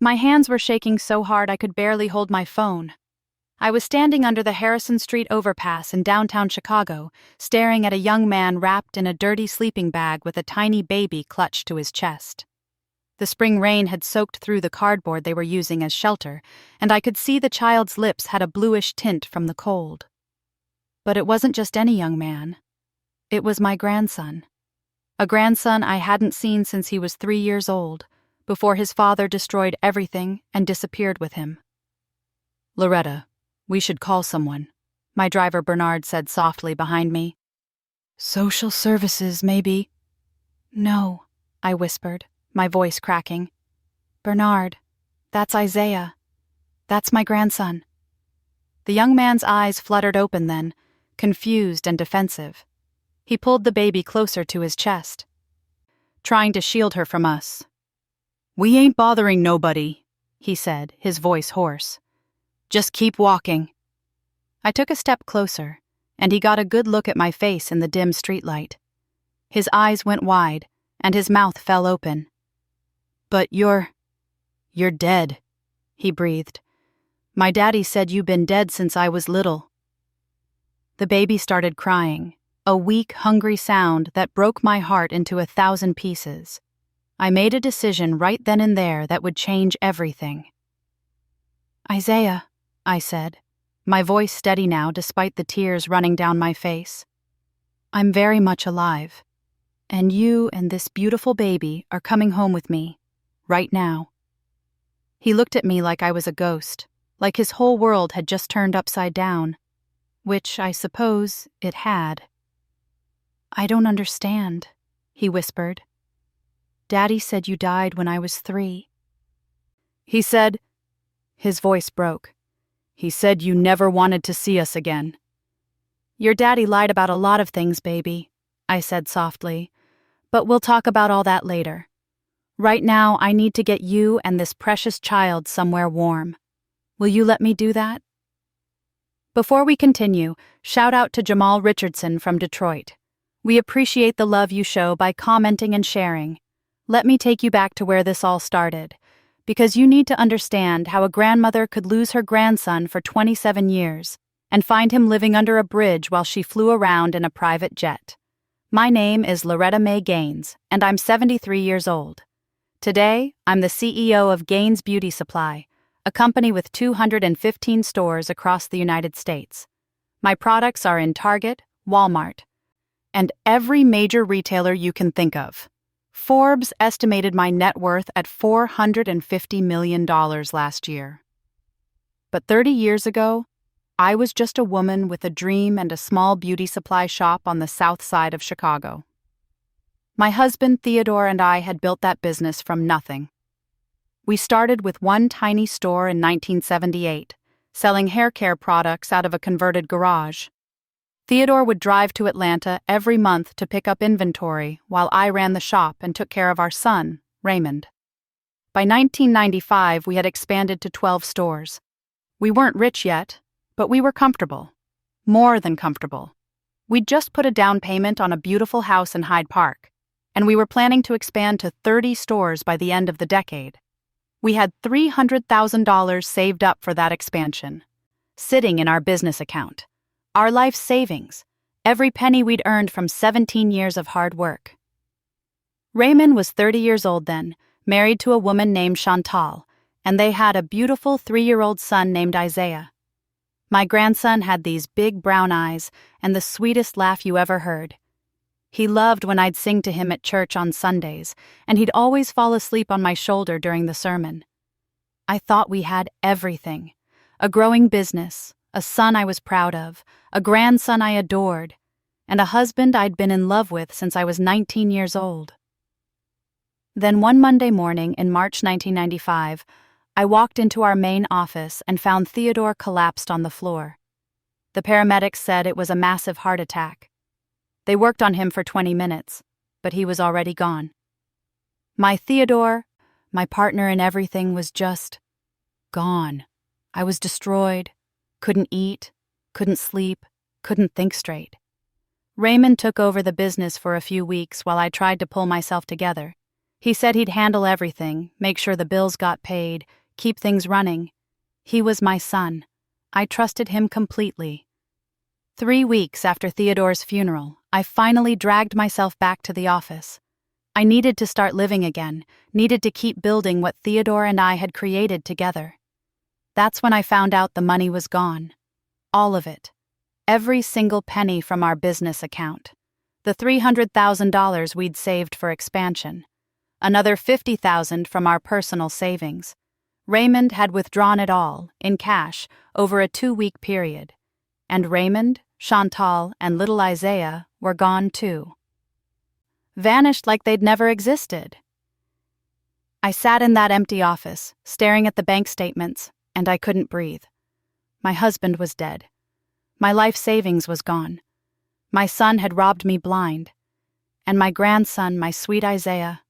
My hands were shaking so hard I could barely hold my phone. I was standing under the Harrison Street overpass in downtown Chicago, staring at a young man wrapped in a dirty sleeping bag with a tiny baby clutched to his chest. The spring rain had soaked through the cardboard they were using as shelter, and I could see the child's lips had a bluish tint from the cold. But it wasn't just any young man. It was my grandson. A grandson I hadn't seen since he was 3 years old, before his father destroyed everything and disappeared with him. "Loretta, we should call someone," my driver Bernard said softly behind me. "Social services, maybe." "No," I whispered, my voice cracking. "Bernard, that's Isaiah. That's my grandson." The young man's eyes fluttered open then, confused and defensive. He pulled the baby closer to his chest, trying to shield her from us. "We ain't bothering nobody," he said, his voice hoarse. "Just keep walking." I took a step closer, and he got a good look at my face in the dim streetlight. His eyes went wide, and his mouth fell open. "But you're dead," he breathed. "My daddy said you've been dead since I was little." The baby started crying, a weak, hungry sound that broke my heart into 1,000 pieces. I made a decision right then and there that would change everything. "Isaiah," I said, my voice steady now despite the tears running down my face. "I'm very much alive, and you and this beautiful baby are coming home with me, right now." He looked at me like I was a ghost, like his whole world had just turned upside down, which I suppose it had. "I don't understand," he whispered. "Daddy said you died when I was 3. He said," his voice broke, "he said you never wanted to see us again." "Your daddy lied about a lot of things, baby," I said softly, "but we'll talk about all that later. Right now, I need to get you and this precious child somewhere warm. Will you let me do that?" Before we continue, shout out to Jamal Richardson from Detroit. We appreciate the love you show by commenting and sharing. Let me take you back to where this all started, because you need to understand how a grandmother could lose her grandson for 27 years and find him living under a bridge while she flew around in a private jet. My name is Loretta Mae Gaines, and I'm 73 years old. Today, I'm the CEO of Gaines Beauty Supply, a company with 215 stores across the United States. My products are in Target, Walmart, and every major retailer you can think of. Forbes estimated my net worth at $450 million last year. But 30 years ago, I was just a woman with a dream and a small beauty supply shop on the south side of Chicago. My husband Theodore and I had built that business from nothing. We started with one tiny store in 1978, selling hair care products out of a converted garage. Theodore would drive to Atlanta every month to pick up inventory while I ran the shop and took care of our son, Raymond. By 1995, we had expanded to 12 stores. We weren't rich yet, but we were comfortable. More than comfortable. We'd just put a down payment on a beautiful house in Hyde Park, and we were planning to expand to 30 stores by the end of the decade. We had $300,000 saved up for that expansion, sitting in our business account. Our life savings, every penny we'd earned from 17 years of hard work. Raymond was 30 years old then, married to a woman named Chantal, and they had a beautiful 3-year-old son named Isaiah. My grandson had these big brown eyes and the sweetest laugh you ever heard. He loved when I'd sing to him at church on Sundays, and he'd always fall asleep on my shoulder during the sermon. I thought we had everything: a growing business, a son I was proud of, a grandson I adored, and a husband I'd been in love with since I was 19 years old. Then one Monday morning in March 1995, I walked into our main office and found Theodore collapsed on the floor. The paramedics said it was a massive heart attack. They worked on him for 20 minutes, but he was already gone. My Theodore, my partner in everything, was just gone. I was destroyed, couldn't eat, couldn't sleep, couldn't think straight. Raymond took over the business for a few weeks while I tried to pull myself together. He said he'd handle everything, make sure the bills got paid, keep things running. He was my son. I trusted him completely. 3 weeks after Theodore's funeral, I finally dragged myself back to the office. I needed to start living again, needed to keep building what Theodore and I had created together. That's when I found out the money was gone. All of it. Every single penny from our business account. The $300,000 we'd saved for expansion. Another $50,000 from our personal savings. Raymond had withdrawn it all, in cash, over a 2-week period. And Raymond, Chantal, and little Isaiah were gone too. Vanished like they'd never existed. I sat in that empty office, staring at the bank statements, and I couldn't breathe. My husband was dead. My life savings was gone. My son had robbed me blind. And my grandson, my sweet Isaiah,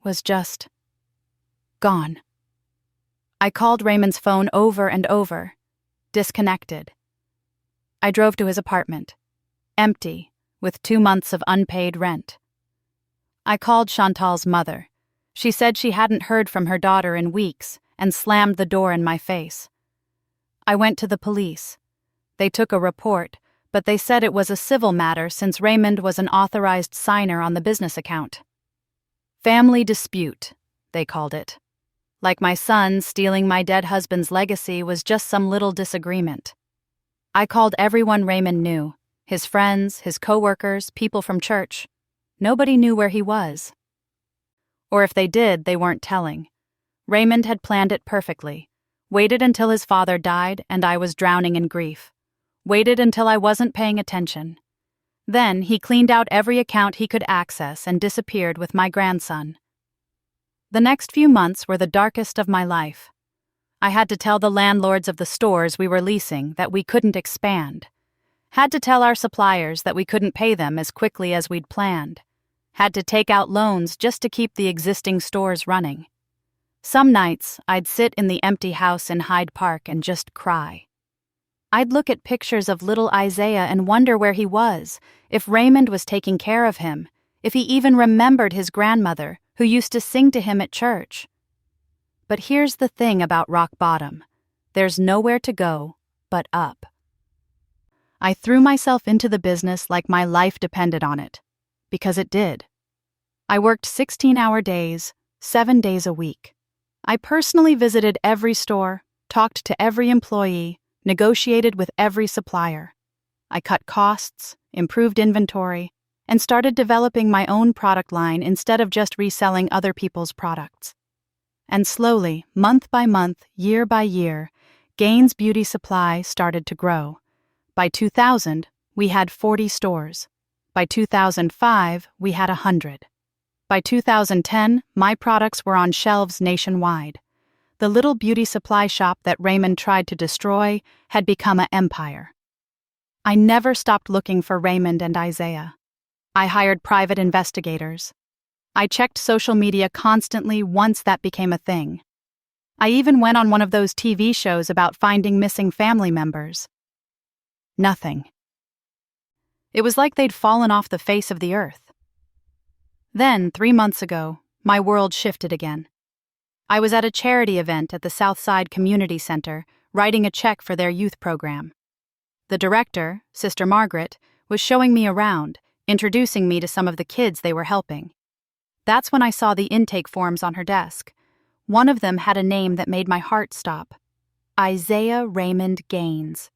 was just gone. I called Raymond's phone over and over, disconnected. I drove to his apartment, empty, with 2 months of unpaid rent. I called Chantal's mother. She said she hadn't heard from her daughter in weeks and slammed the door in my face. I went to the police. They took a report, but they said it was a civil matter since Raymond was an authorized signer on the business account. Family dispute, they called it. Like my son stealing my dead husband's legacy was just some little disagreement. I called everyone Raymond knew, his friends, his coworkers, people from church. Nobody knew where he was. Or if they did, they weren't telling. Raymond had planned it perfectly. Waited until his father died and I was drowning in grief. Waited until I wasn't paying attention. Then he cleaned out every account he could access and disappeared with my grandson. The next few months were the darkest of my life. I had to tell the landlords of the stores we were leasing that we couldn't expand. Had to tell our suppliers that we couldn't pay them as quickly as we'd planned. Had to take out loans just to keep the existing stores running. Some nights, I'd sit in the empty house in Hyde Park and just cry. I'd look at pictures of little Isaiah and wonder where he was, if Raymond was taking care of him, if he even remembered his grandmother, who used to sing to him at church. But here's the thing about rock bottom. There's nowhere to go but up. I threw myself into the business like my life depended on it, because it did. I worked 16-hour days, 7 days a week. I personally visited every store, talked to every employee, negotiated with every supplier. I cut costs, improved inventory, and started developing my own product line instead of just reselling other people's products. And slowly, month by month, year by year, Gaines Beauty Supply started to grow. By 2000, we had 40 stores. By 2005, we had 100. By 2010, my products were on shelves nationwide. The little beauty supply shop that Raymond tried to destroy had become an empire. I never stopped looking for Raymond and Isaiah. I hired private investigators. I checked social media constantly once that became a thing. I even went on one of those TV shows about finding missing family members. Nothing. It was like they'd fallen off the face of the earth. Then, 3 months ago, my world shifted again. I was at a charity event at the Southside Community Center, writing a check for their youth program. The director, Sister Margaret, was showing me around, introducing me to some of the kids they were helping. That's when I saw the intake forms on her desk. One of them had a name that made my heart stop. Isaiah Raymond Gaines.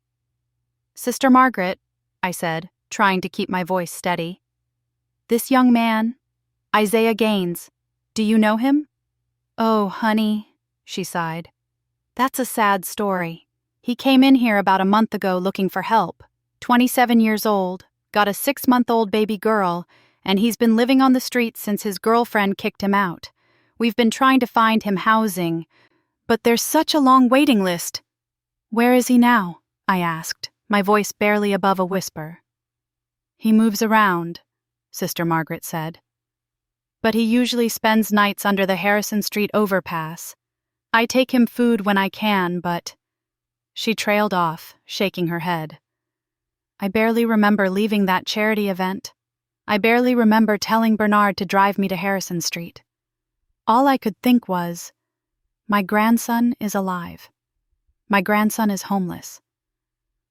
"Sister Margaret," I said, trying to keep my voice steady. "This young man, Isaiah Gaines, do you know him?" "Oh, honey," she sighed. "That's a sad story. He came in here about a month ago looking for help. 27 years old, got a 6-month-old baby girl, and he's been living on the streets since his girlfriend kicked him out. We've been trying to find him housing, but there's such a long waiting list." "Where is he now?" I asked, my voice barely above a whisper. "He moves around," Sister Margaret said. "But he usually spends nights under the Harrison Street overpass. I take him food when I can, but—" She trailed off, shaking her head. "I barely remember leaving that charity event. I barely remember telling Bernard to drive me to Harrison Street. All I could think was, my grandson is alive. My grandson is homeless.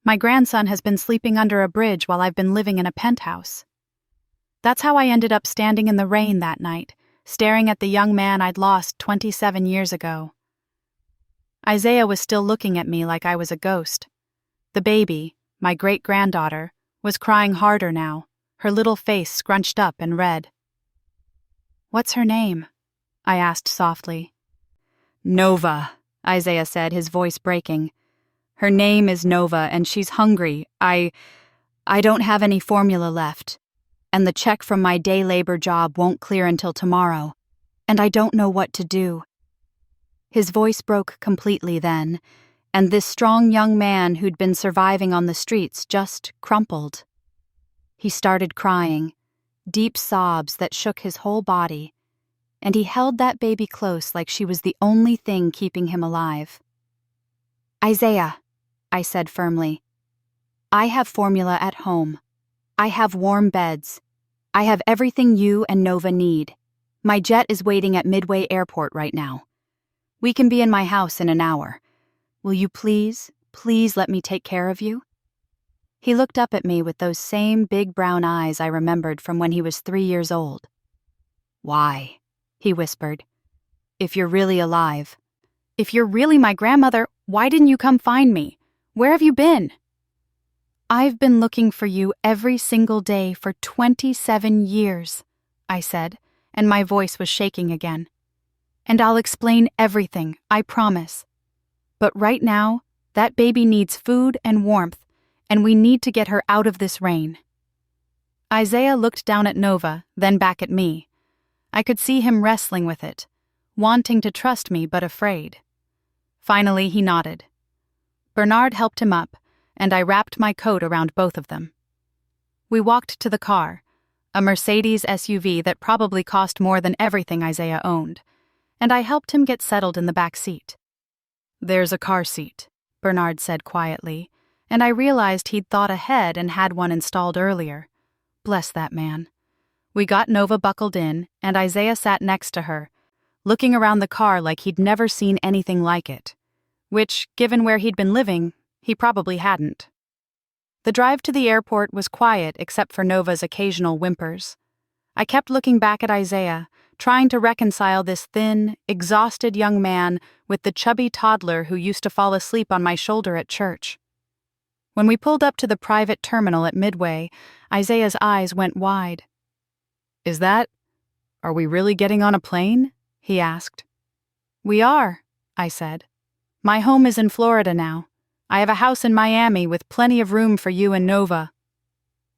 My grandson has been sleeping under a bridge while I've been living in a penthouse. That's how I ended up standing in the rain that night, staring at the young man I'd lost 27 years ago. Isaiah was still looking at me like I was a ghost. The baby, my great-granddaughter, was crying harder now, her little face scrunched up and red. "What's her name?" I asked softly. "Nova," Isaiah said, his voice breaking. "Her name is Nova, and she's hungry. I don't have any formula left, and the check from my day labor job won't clear until tomorrow, and I don't know what to do." His voice broke completely then, and this strong young man who'd been surviving on the streets just crumpled. He started crying, deep sobs that shook his whole body, and he held that baby close like she was the only thing keeping him alive. "Isaiah," I said firmly, "I have formula at home. I have warm beds. I have everything you and Nova need. My jet is waiting at Midway Airport right now. We can be in my house in an hour. Will you please let me take care of you?" He looked up at me with those same big brown eyes I remembered from when he was 3 years old. "Why?" he whispered. "If you're really alive, if you're really my grandmother, why didn't you come find me? Where have you been?" "I've been looking for you every single day for 27 years, I said, and my voice was shaking again. "And I'll explain everything, I promise. But right now, that baby needs food and warmth, and we need to get her out of this rain." Isaiah looked down at Nova, then back at me. I could see him wrestling with it, wanting to trust me but afraid. Finally, he nodded. Bernard helped him up, and I wrapped my coat around both of them. We walked to the car, a Mercedes SUV that probably cost more than everything Isaiah owned, and I helped him get settled in the back seat. "There's a car seat," Bernard said quietly, and I realized he'd thought ahead and had one installed earlier. Bless that man. We got Nova buckled in, and Isaiah sat next to her, looking around the car like he'd never seen anything like it, which, given where he'd been living, he probably hadn't. The drive to the airport was quiet except for Nova's occasional whimpers. I kept looking back at Isaiah, trying to reconcile this thin, exhausted young man with the chubby toddler who used to fall asleep on my shoulder at church. When we pulled up to the private terminal at Midway, Isaiah's eyes went wide. Are we really getting on a plane?" he asked. "We are," I said. "My home is in Florida now. I have a house in Miami with plenty of room for you and Nova."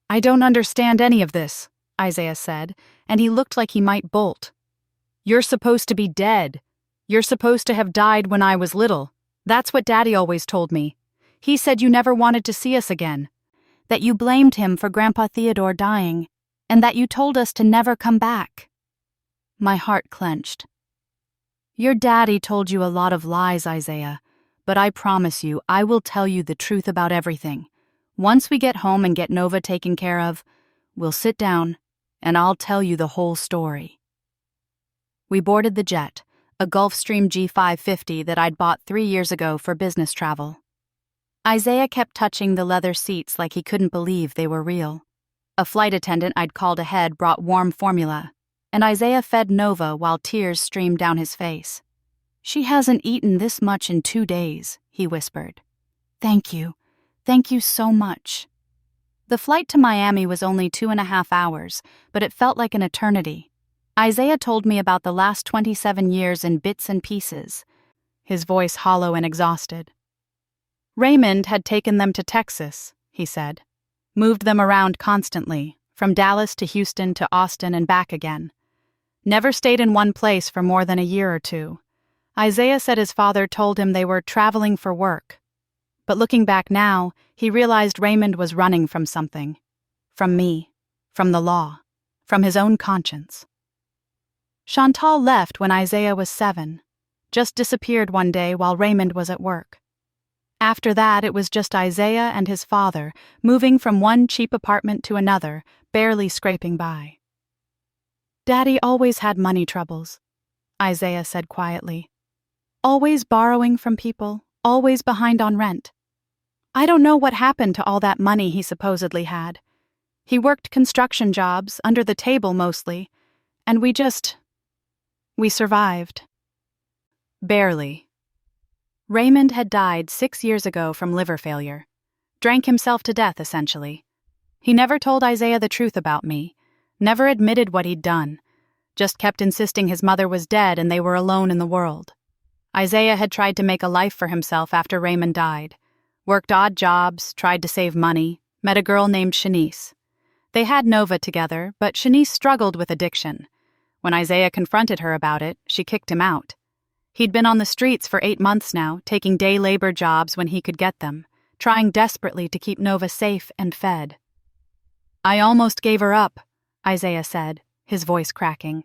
"I don't understand any of this," Isaiah said, and he looked like he might bolt. "You're supposed to be dead. You're supposed to have died when I was little. That's what Daddy always told me. He said you never wanted to see us again, that you blamed him for Grandpa Theodore dying, and that you told us to never come back." My heart clenched. "Your daddy told you a lot of lies, Isaiah, but I promise you I will tell you the truth about everything. Once we get home and get Nova taken care of, we'll sit down, and I'll tell you the whole story." We boarded the jet, a Gulfstream G550 that I'd bought 3 years ago for business travel. Isaiah kept touching the leather seats like he couldn't believe they were real. A flight attendant I'd called ahead brought warm formula, and Isaiah fed Nova while tears streamed down his face. "She hasn't eaten this much in 2 days, he whispered. Thank you so much." The flight to Miami was only 2.5 hours, but it felt like an eternity. Isaiah told me about the last 27 years in bits and pieces, his voice hollow and exhausted. Raymond had taken them to Texas, he said. Moved them around constantly, from Dallas to Houston to Austin and back again. Never stayed in one place for more than a year or two. Isaiah said his father told him they were traveling for work. But looking back now, he realized Raymond was running from something. From me, from the law, from his own conscience. Chantal left when Isaiah was 7, just disappeared one day while Raymond was at work. After that, it was just Isaiah and his father, moving from one cheap apartment to another, barely scraping by. Daddy always had money troubles. Isaiah said quietly. Always borrowing from people, always behind on rent. I don't know what happened to all that money he supposedly had. He worked construction jobs, under the table mostly, and we survived. Barely. Raymond had died 6 years ago from liver failure. Drank himself to death, essentially. He never told Isaiah the truth about me, never admitted what he'd done, just kept insisting his mother was dead and they were alone in the world. Isaiah had tried to make a life for himself after Raymond died. Worked odd jobs, tried to save money, met a girl named Shanice. They had Nova together, but Shanice struggled with addiction. When Isaiah confronted her about it, she kicked him out. He'd been on the streets for 8 months now, taking day labor jobs when he could get them, trying desperately to keep Nova safe and fed. I almost gave her up, Isaiah said, his voice cracking.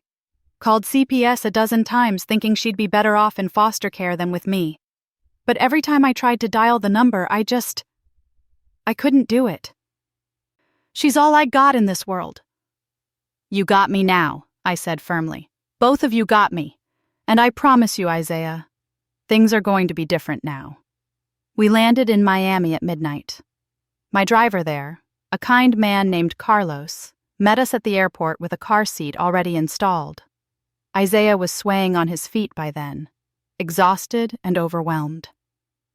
Called CPS a dozen times thinking she'd be better off in foster care than with me. But every time I tried to dial the number, I couldn't do it. She's all I got in this world. You got me now, I said firmly. Both of you got me. And I promise you, Isaiah, things are going to be different now. We landed in Miami at midnight. My driver there, a kind man named Carlos, met us at the airport with a car seat already installed. Isaiah was swaying on his feet by then, exhausted and overwhelmed.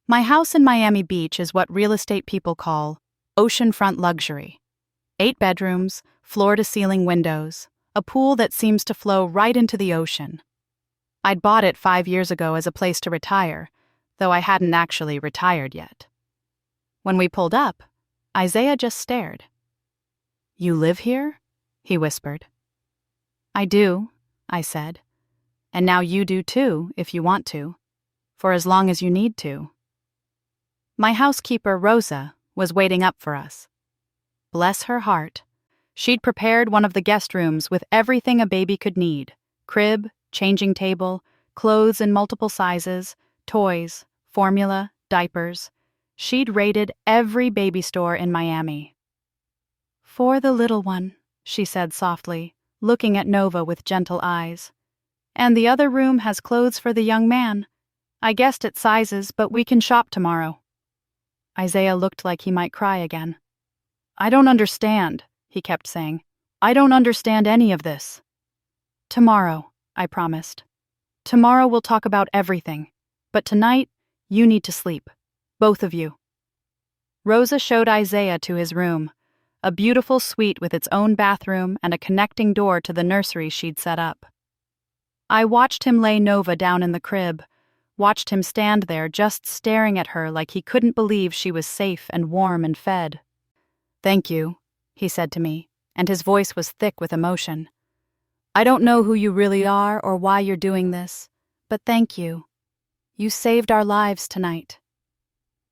My house in Miami Beach is what real estate people call oceanfront luxury. 8 bedrooms, floor-to-ceiling windows, a pool that seems to flow right into the ocean. I'd bought it 5 years ago as a place to retire, though I hadn't actually retired yet. When we pulled up, Isaiah just stared. You live here? He whispered. I do, I said. And now you do too, if you want to. For as long as you need to. My housekeeper, Rosa, was waiting up for us. Bless her heart. She'd prepared one of the guest rooms with everything a baby could need. Crib, changing table, clothes in multiple sizes, toys, formula, diapers. She'd raided every baby store in Miami. For the little one, she said softly, looking at Nova with gentle eyes. And the other room has clothes for the young man. I guessed at sizes, but we can shop tomorrow. Isaiah looked like he might cry again. I don't understand, he kept saying. I don't understand any of this. Tomorrow, I promised. Tomorrow we'll talk about everything. But tonight, you need to sleep. Both of you. Rosa showed Isaiah to his room, a beautiful suite with its own bathroom and a connecting door to the nursery she'd set up. I watched him lay Nova down in the crib, watched him stand there just staring at her like he couldn't believe she was safe and warm and fed. Thank you, he said to me, and his voice was thick with emotion. I don't know who you really are or why you're doing this, but thank you. You saved our lives tonight.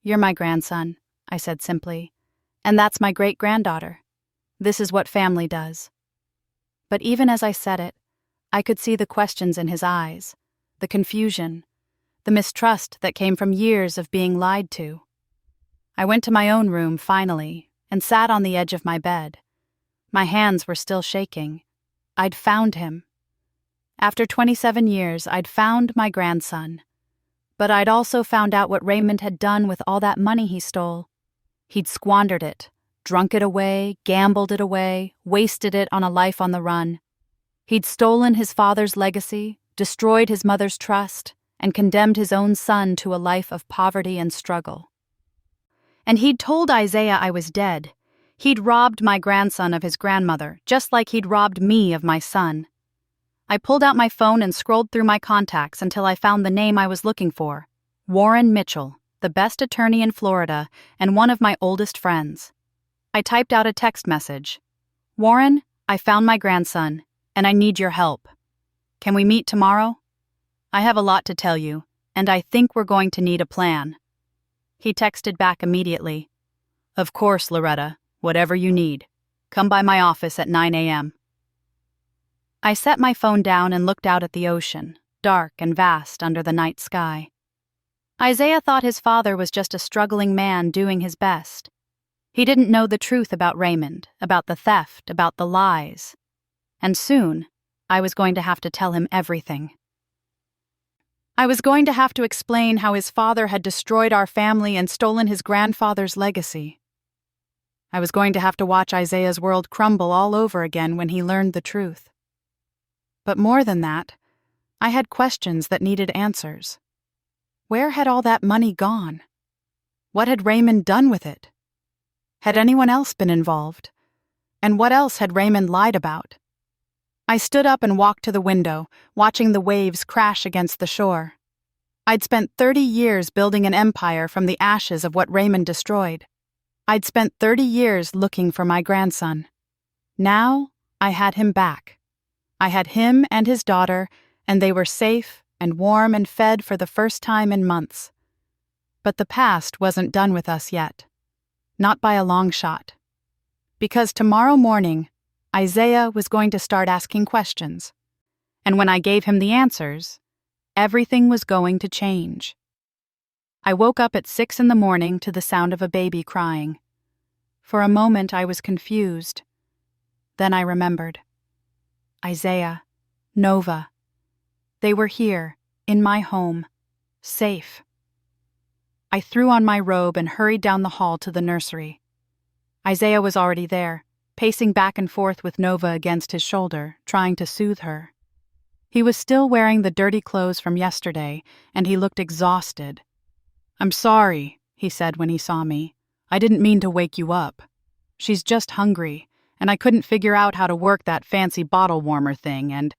You're my grandson, I said simply, and that's my great-granddaughter. This is what family does. But even as I said it, I could see the questions in his eyes, the confusion, the mistrust that came from years of being lied to. I went to my own room finally and sat on the edge of my bed. My hands were still shaking. I'd found him. After 27 years, I'd found my grandson. But I'd also found out what Raymond had done with all that money he stole. He'd squandered it, drunk it away, gambled it away, wasted it on a life on the run. He'd stolen his father's legacy, destroyed his mother's trust, and condemned his own son to a life of poverty and struggle. And he'd told Isaiah I was dead. He'd robbed my grandson of his grandmother, just like he'd robbed me of my son. I pulled out my phone and scrolled through my contacts until I found the name I was looking for. Warren Mitchell, the best attorney in Florida and one of my oldest friends. I typed out a text message. Warren, I found my grandson, and I need your help. Can we meet tomorrow? I have a lot to tell you, and I think we're going to need a plan. He texted back immediately. Of course, Loretta, whatever you need. Come by my office at 9 a.m. I set my phone down and looked out at the ocean, dark and vast under the night sky. Isaiah thought his father was just a struggling man doing his best. He didn't know the truth about Raymond, about the theft, about the lies. And soon, I was going to have to tell him everything. I was going to have to explain how his father had destroyed our family and stolen his grandfather's legacy. I was going to have to watch Isaiah's world crumble all over again when he learned the truth. But more than that, I had questions that needed answers. Where had all that money gone? What had Raymond done with it? Had anyone else been involved? And what else had Raymond lied about? I stood up and walked to the window, watching the waves crash against the shore. I'd spent 30 years building an empire from the ashes of what Raymond destroyed. I'd spent 30 years looking for my grandson. Now, I had him back. I had him and his daughter, and they were safe and warm and fed for the first time in months. But the past wasn't done with us yet. Not by a long shot. Because tomorrow morning, Isaiah was going to start asking questions. And when I gave him the answers, everything was going to change. I woke up at 6 a.m. to the sound of a baby crying. For a moment I was confused. Then I remembered. Isaiah, Nova. They were here, in my home, safe. I threw on my robe and hurried down the hall to the nursery. Isaiah was already there, pacing back and forth with Nova against his shoulder, trying to soothe her. He was still wearing the dirty clothes from yesterday, and he looked exhausted. "I'm sorry," he said when he saw me. "I didn't mean to wake you up. She's just hungry, and I couldn't figure out how to work that fancy bottle warmer thing, and—"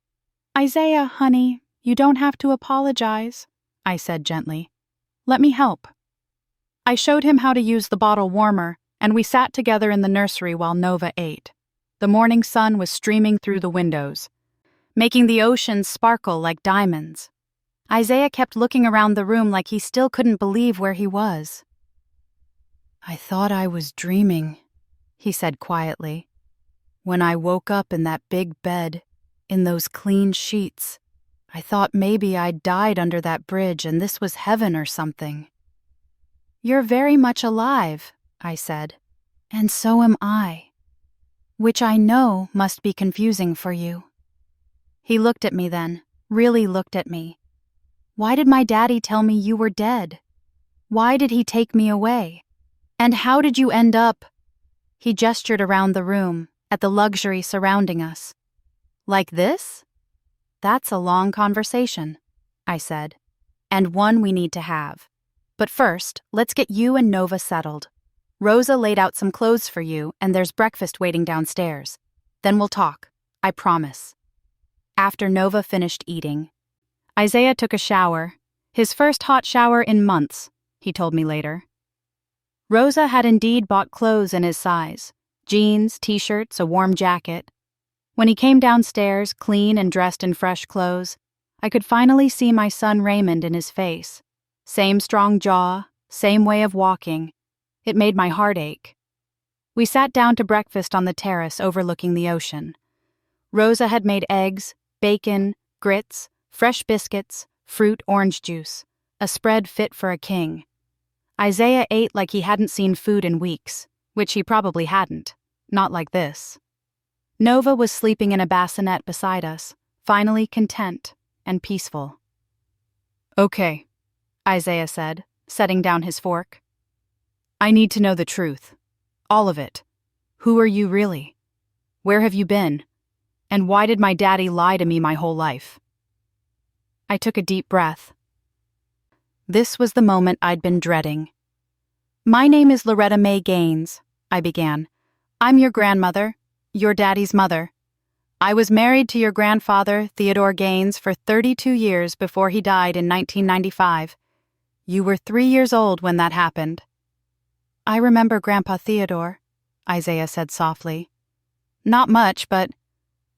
"Isaiah, honey, you don't have to apologize," I said gently. "Let me help." I showed him how to use the bottle warmer, and we sat together in the nursery while Nova ate. The morning sun was streaming through the windows, making the ocean sparkle like diamonds. Isaiah kept looking around the room like he still couldn't believe where he was. "I thought I was dreaming," he said quietly. "When I woke up in that big bed, in those clean sheets, I thought maybe I'd died under that bridge and this was heaven or something." "You're very much alive," I said, "and so am I. Which I know must be confusing for you." He looked at me then, really looked at me. "Why did my daddy tell me you were dead? Why did he take me away? And how did you end up—" He gestured around the room, at the luxury surrounding us. "Like this? That's a long conversation," I said, "and one we need to have. But first, let's get you and Nova settled. Rosa laid out some clothes for you, and there's breakfast waiting downstairs. Then we'll talk, I promise." After Nova finished eating, Isaiah took a shower, his first hot shower in months, he told me later. Rosa had indeed bought clothes in his size, jeans, t-shirts, a warm jacket. When he came downstairs, clean and dressed in fresh clothes, I could finally see my son Raymond in his face. Same strong jaw, same way of walking. It made my heart ache. We sat down to breakfast on the terrace overlooking the ocean. Rosa had made eggs, bacon, grits, fresh biscuits, fruit, orange juice, a spread fit for a king. Isaiah ate like he hadn't seen food in weeks, which he probably hadn't, not like this. Nova was sleeping in a bassinet beside us, finally content and peaceful. "Okay," Isaiah said, setting down his fork. "I need to know the truth. All of it. Who are you really? Where have you been? And why did my daddy lie to me my whole life?" I took a deep breath. This was the moment I'd been dreading. "My name is Loretta Mae Gaines," I began. "I'm your grandmother, your daddy's mother. I was married to your grandfather, Theodore Gaines, for 32 years before he died in 1995. You were 3 years old when that happened." "I remember Grandpa Theodore," Isaiah said softly. "Not much, but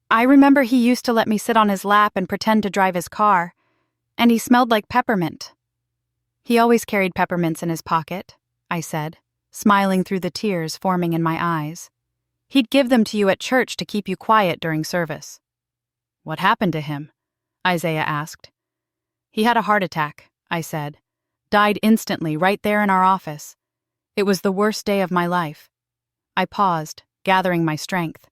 I remember he used to let me sit on his lap and pretend to drive his car, and he smelled like peppermint." "He always carried peppermints in his pocket," I said, smiling through the tears forming in my eyes. "He'd give them to you at church to keep you quiet during service." "What happened to him?" Isaiah asked. "He had a heart attack," I said. "Died instantly right there in our office. It was the worst day of my life." I paused, gathering my strength.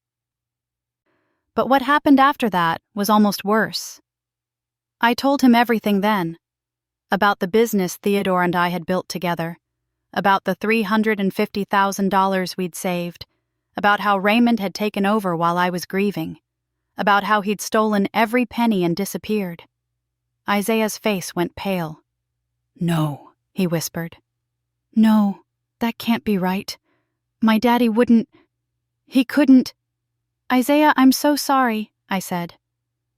But what happened after that was almost worse. I told him everything then, About the business Theodore and I had built together. About the $350,000 we'd saved. About how Raymond had taken over while I was grieving. About how he'd stolen every penny and disappeared. Isaiah's face went pale. "No," he whispered. "No, that can't be right. My daddy wouldn't. He couldn't." "Isaiah, I'm so sorry," I said.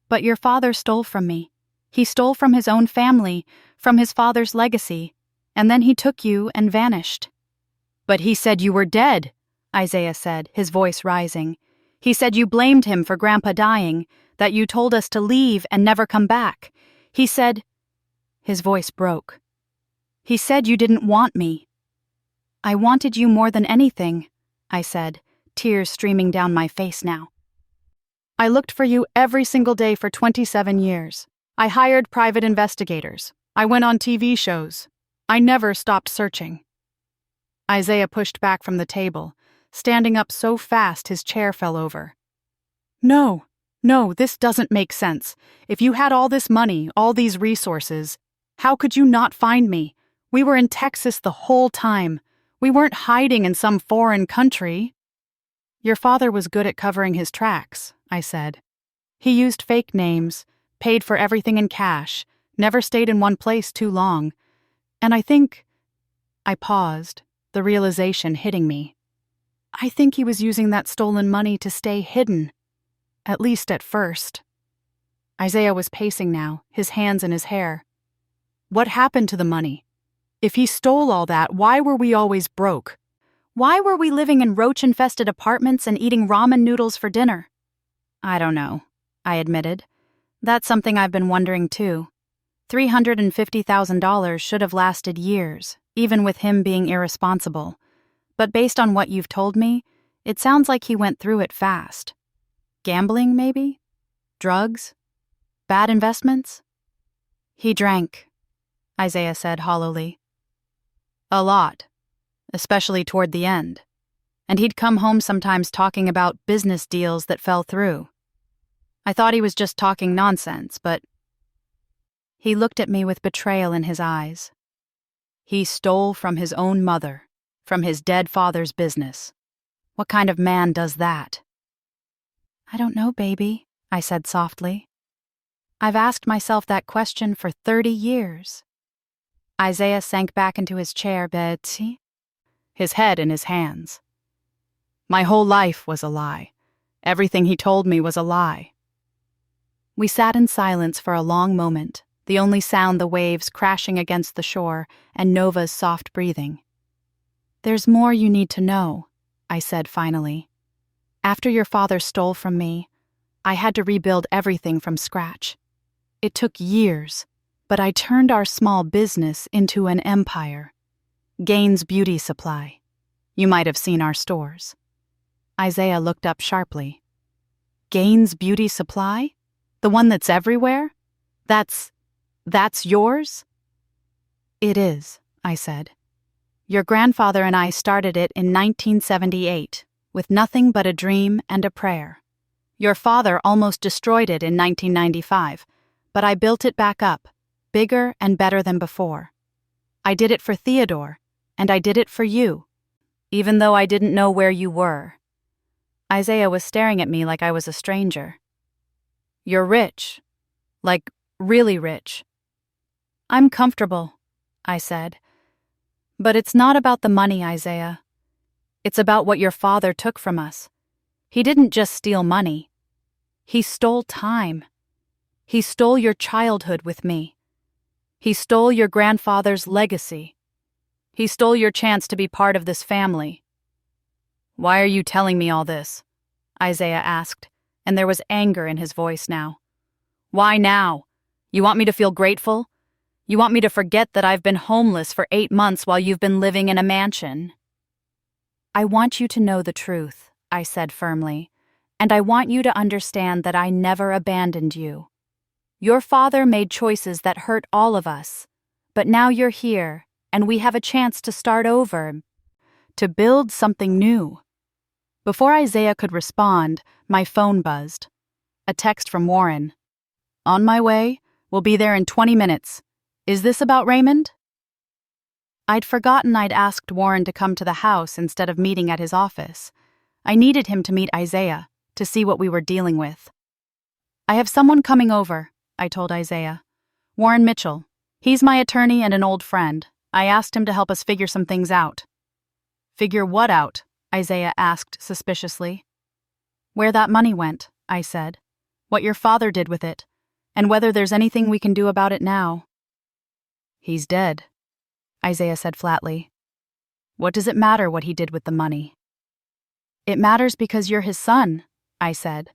"But your father stole from me. He stole from his own family, from his father's legacy, and then he took you and vanished." "But he said you were dead," Isaiah said, his voice rising. "He said you blamed him for Grandpa dying, that you told us to leave and never come back. He said—" His voice broke. "He said you didn't want me." "I wanted you more than anything," I said, tears streaming down my face now. "I looked for you every single day for 27 years. I hired private investigators. I went on TV shows. I never stopped searching." Isaiah pushed back from the table, standing up so fast his chair fell over. No, this doesn't make sense. If you had all this money, all these resources, how could you not find me? We were in Texas the whole time. We weren't hiding in some foreign country." "Your father was good at covering his tracks," I said. "He used fake names, paid for everything in cash, never stayed in one place too long. And I think—" I paused, the realization hitting me. "I think he was using that stolen money to stay hidden. At least at first." Isaiah was pacing now, his hands in his hair. "What happened to the money? If he stole all that, why were we always broke? Why were we living in roach-infested apartments and eating ramen noodles for dinner?" "I don't know," I admitted. "That's something I've been wondering too. $350,000 should have lasted years, even with him being irresponsible. But based on what you've told me, it sounds like he went through it fast. Gambling, maybe? Drugs? Bad investments?" "He drank," Isaiah said hollowly. "A lot, especially toward the end. And he'd come home sometimes talking about business deals that fell through. I thought he was just talking nonsense, but—" He looked at me with betrayal in his eyes. "He stole from his own mother, from his dead father's business. What kind of man does that?" "I don't know, baby," I said softly. "I've asked myself that question for 30 years. Isaiah sank back into his chair, Betsy, his head in his hands. "My whole life was a lie. Everything he told me was a lie." We sat in silence for a long moment, the only sound the waves crashing against the shore and Nova's soft breathing. "There's more you need to know," I said finally. "After your father stole from me, I had to rebuild everything from scratch. It took years, but I turned our small business into an empire. Gaines Beauty Supply. You might have seen our stores." Isaiah looked up sharply. "Gaines Beauty Supply? The one that's everywhere? That's yours?" "It is," I said. "Your grandfather and I started it in 1978, with nothing but a dream and a prayer. Your father almost destroyed it in 1995, but I built it back up, bigger and better than before. I did it for Theodore, and I did it for you, even though I didn't know where you were." Isaiah was staring at me like I was a stranger. "You're rich. Like, really rich." "I'm comfortable," I said. "But it's not about the money, Isaiah. It's about what your father took from us. He didn't just steal money. He stole time. He stole your childhood with me. He stole your grandfather's legacy. He stole your chance to be part of this family." "Why are you telling me all this?" Isaiah asked, and there was anger in his voice now. "Why now? You want me to feel grateful? You want me to forget that I've been homeless for 8 months while you've been living in a mansion?" "I want you to know the truth," I said firmly, "and I want you to understand that I never abandoned you. Your father made choices that hurt all of us, but now you're here, and we have a chance to start over, to build something new." Before Isaiah could respond, my phone buzzed. A text from Warren. "On my way. We'll be there in 20 minutes. Is this about Raymond? I'd forgotten I'd asked Warren to come to the house instead of meeting at his office. I needed him to meet Isaiah, to see what we were dealing with. I have someone coming over, I told Isaiah. Warren Mitchell. He's my attorney and an old friend. I asked him to help us figure some things out. Figure what out? Isaiah asked suspiciously. Where that money went, I said. What your father did with it, and whether there's anything we can do about it now. He's dead, Isaiah said flatly. What does it matter what he did with the money? It matters because you're his son, I said,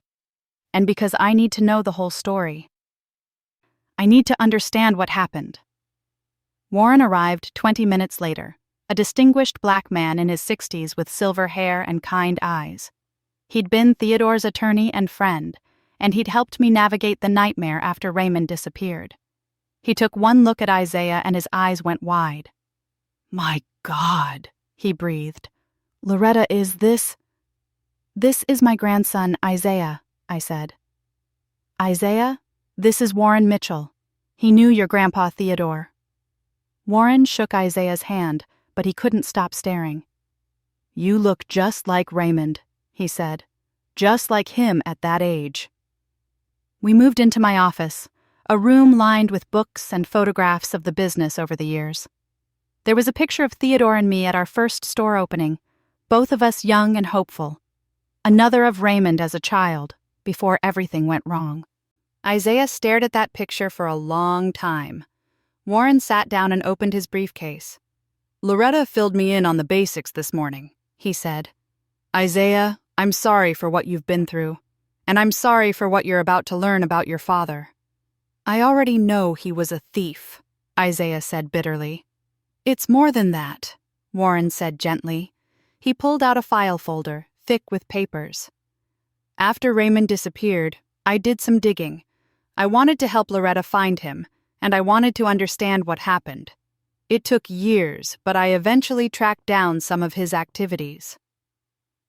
and because I need to know the whole story. I need to understand what happened. Warren arrived 20 minutes later, a distinguished black man in his 60s with silver hair and kind eyes. He'd been Theodore's attorney and friend, and he'd helped me navigate the nightmare after Raymond disappeared. He took one look at Isaiah and his eyes went wide. My God, he breathed. Loretta, is this? This is my grandson, Isaiah, I said. Isaiah, this is Warren Mitchell. He knew your grandpa Theodore. Warren shook Isaiah's hand, but he couldn't stop staring. You look just like Raymond, he said. Just like him at that age. We moved into my office, a room lined with books and photographs of the business over the years. There was a picture of Theodore and me at our first store opening, both of us young and hopeful. Another of Raymond as a child, before everything went wrong. Isaiah stared at that picture for a long time. Warren sat down and opened his briefcase. Loretta filled me in on the basics this morning, he said. Isaiah, I'm sorry for what you've been through, and I'm sorry for what you're about to learn about your father. I already know he was a thief, Isaiah said bitterly. It's more than that, Warren said gently. He pulled out a file folder, thick with papers. After Raymond disappeared, I did some digging. I wanted to help Loretta find him, and I wanted to understand what happened. It took years, but I eventually tracked down some of his activities.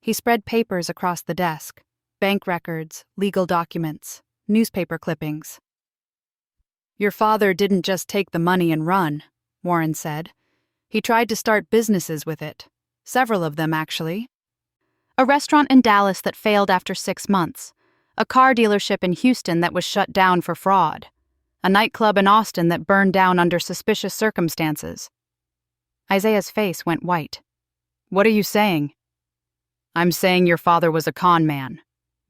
He spread papers across the desk, bank records, legal documents, newspaper clippings. Your father didn't just take the money and run, Warren said. He tried to start businesses with it. Several of them, actually. A restaurant in Dallas that failed after 6 months. A car dealership in Houston that was shut down for fraud. A nightclub in Austin that burned down under suspicious circumstances. Isaiah's face went white. What are you saying? I'm saying your father was a con man,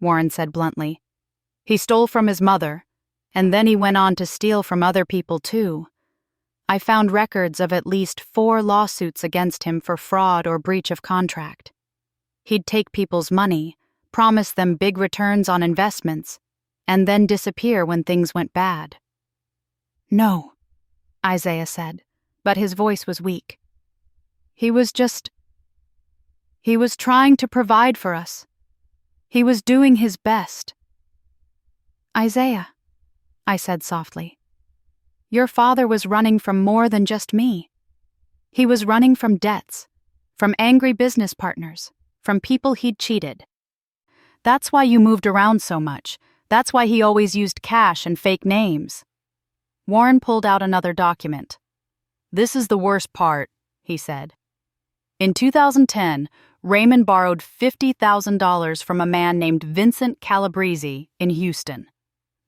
Warren said bluntly. He stole from his mother, and then he went on to steal from other people too. I found records of at least 4 lawsuits against him for fraud or breach of contract. He'd take people's money, promise them big returns on investments, and then disappear when things went bad. No, Isaiah said, but his voice was weak. He was trying to provide for us. He was doing his best. Isaiah, I said softly, your father was running from more than just me. He was running from debts, from angry business partners, from people he'd cheated. That's why you moved around so much. That's why he always used cash and fake names. Warren pulled out another document. This is the worst part, he said. In 2010, Raymond borrowed $50,000 from a man named Vincent Calabrese in Houston.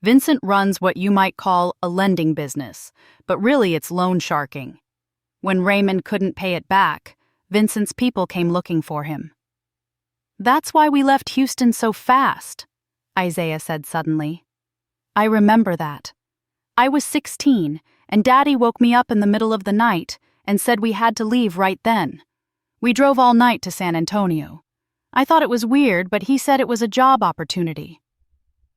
Vincent runs what you might call a lending business, but really it's loan sharking. When Raymond couldn't pay it back, Vincent's people came looking for him. That's why we left Houston so fast, Isaiah said suddenly. I remember that. I was 16, and Daddy woke me up in the middle of the night and said we had to leave right then. We drove all night to San Antonio. I thought it was weird, but he said it was a job opportunity.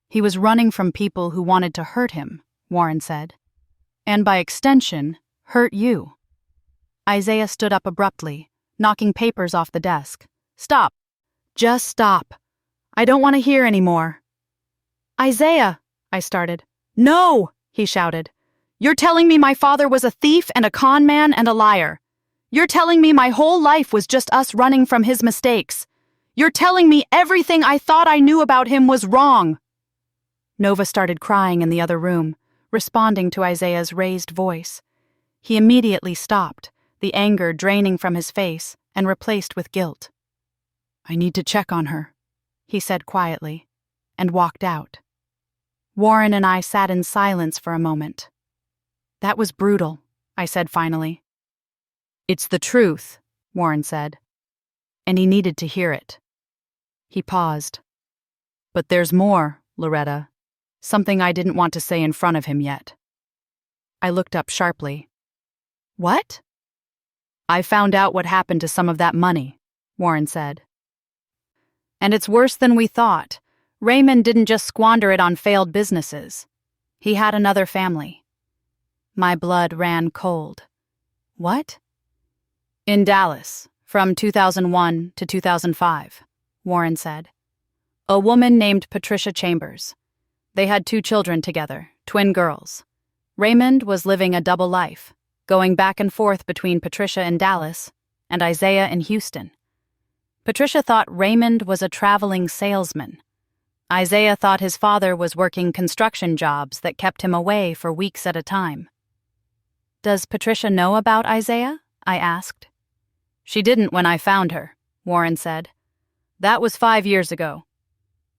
He was running from people who wanted to hurt him, Warren said. And by extension, hurt you. Isaiah stood up abruptly, knocking papers off the desk. Stop. Just stop. I don't want to hear any more. Isaiah, I started. No, he shouted. You're telling me my father was a thief and a con man and a liar. You're telling me my whole life was just us running from his mistakes. You're telling me everything I thought I knew about him was wrong. Nova started crying in the other room, responding to Isaiah's raised voice. He immediately stopped, the anger draining from his face and replaced with guilt. "I need to check on her," he said quietly, and walked out. Warren and I sat in silence for a moment. "That was brutal," I said finally. "It's the truth," Warren said, and he needed to hear it. He paused. "But there's more, Loretta. Something I didn't want to say in front of him yet." I looked up sharply. "What?" "I found out what happened to some of that money," Warren said. "And it's worse than we thought. Raymond didn't just squander it on failed businesses. He had another family." My blood ran cold. "What?" "In Dallas, from 2001 to 2005, Warren said. "A woman named Patricia Chambers. They had 2 children together, twin girls. Raymond was living a double life, going back and forth between Patricia in Dallas and Isaiah in Houston. Patricia thought Raymond was a traveling salesman. Isaiah thought his father was working construction jobs that kept him away for weeks at a time." "Does Patricia know about Isaiah?" I asked. "She didn't when I found her," Warren said. "That was 5 years ago.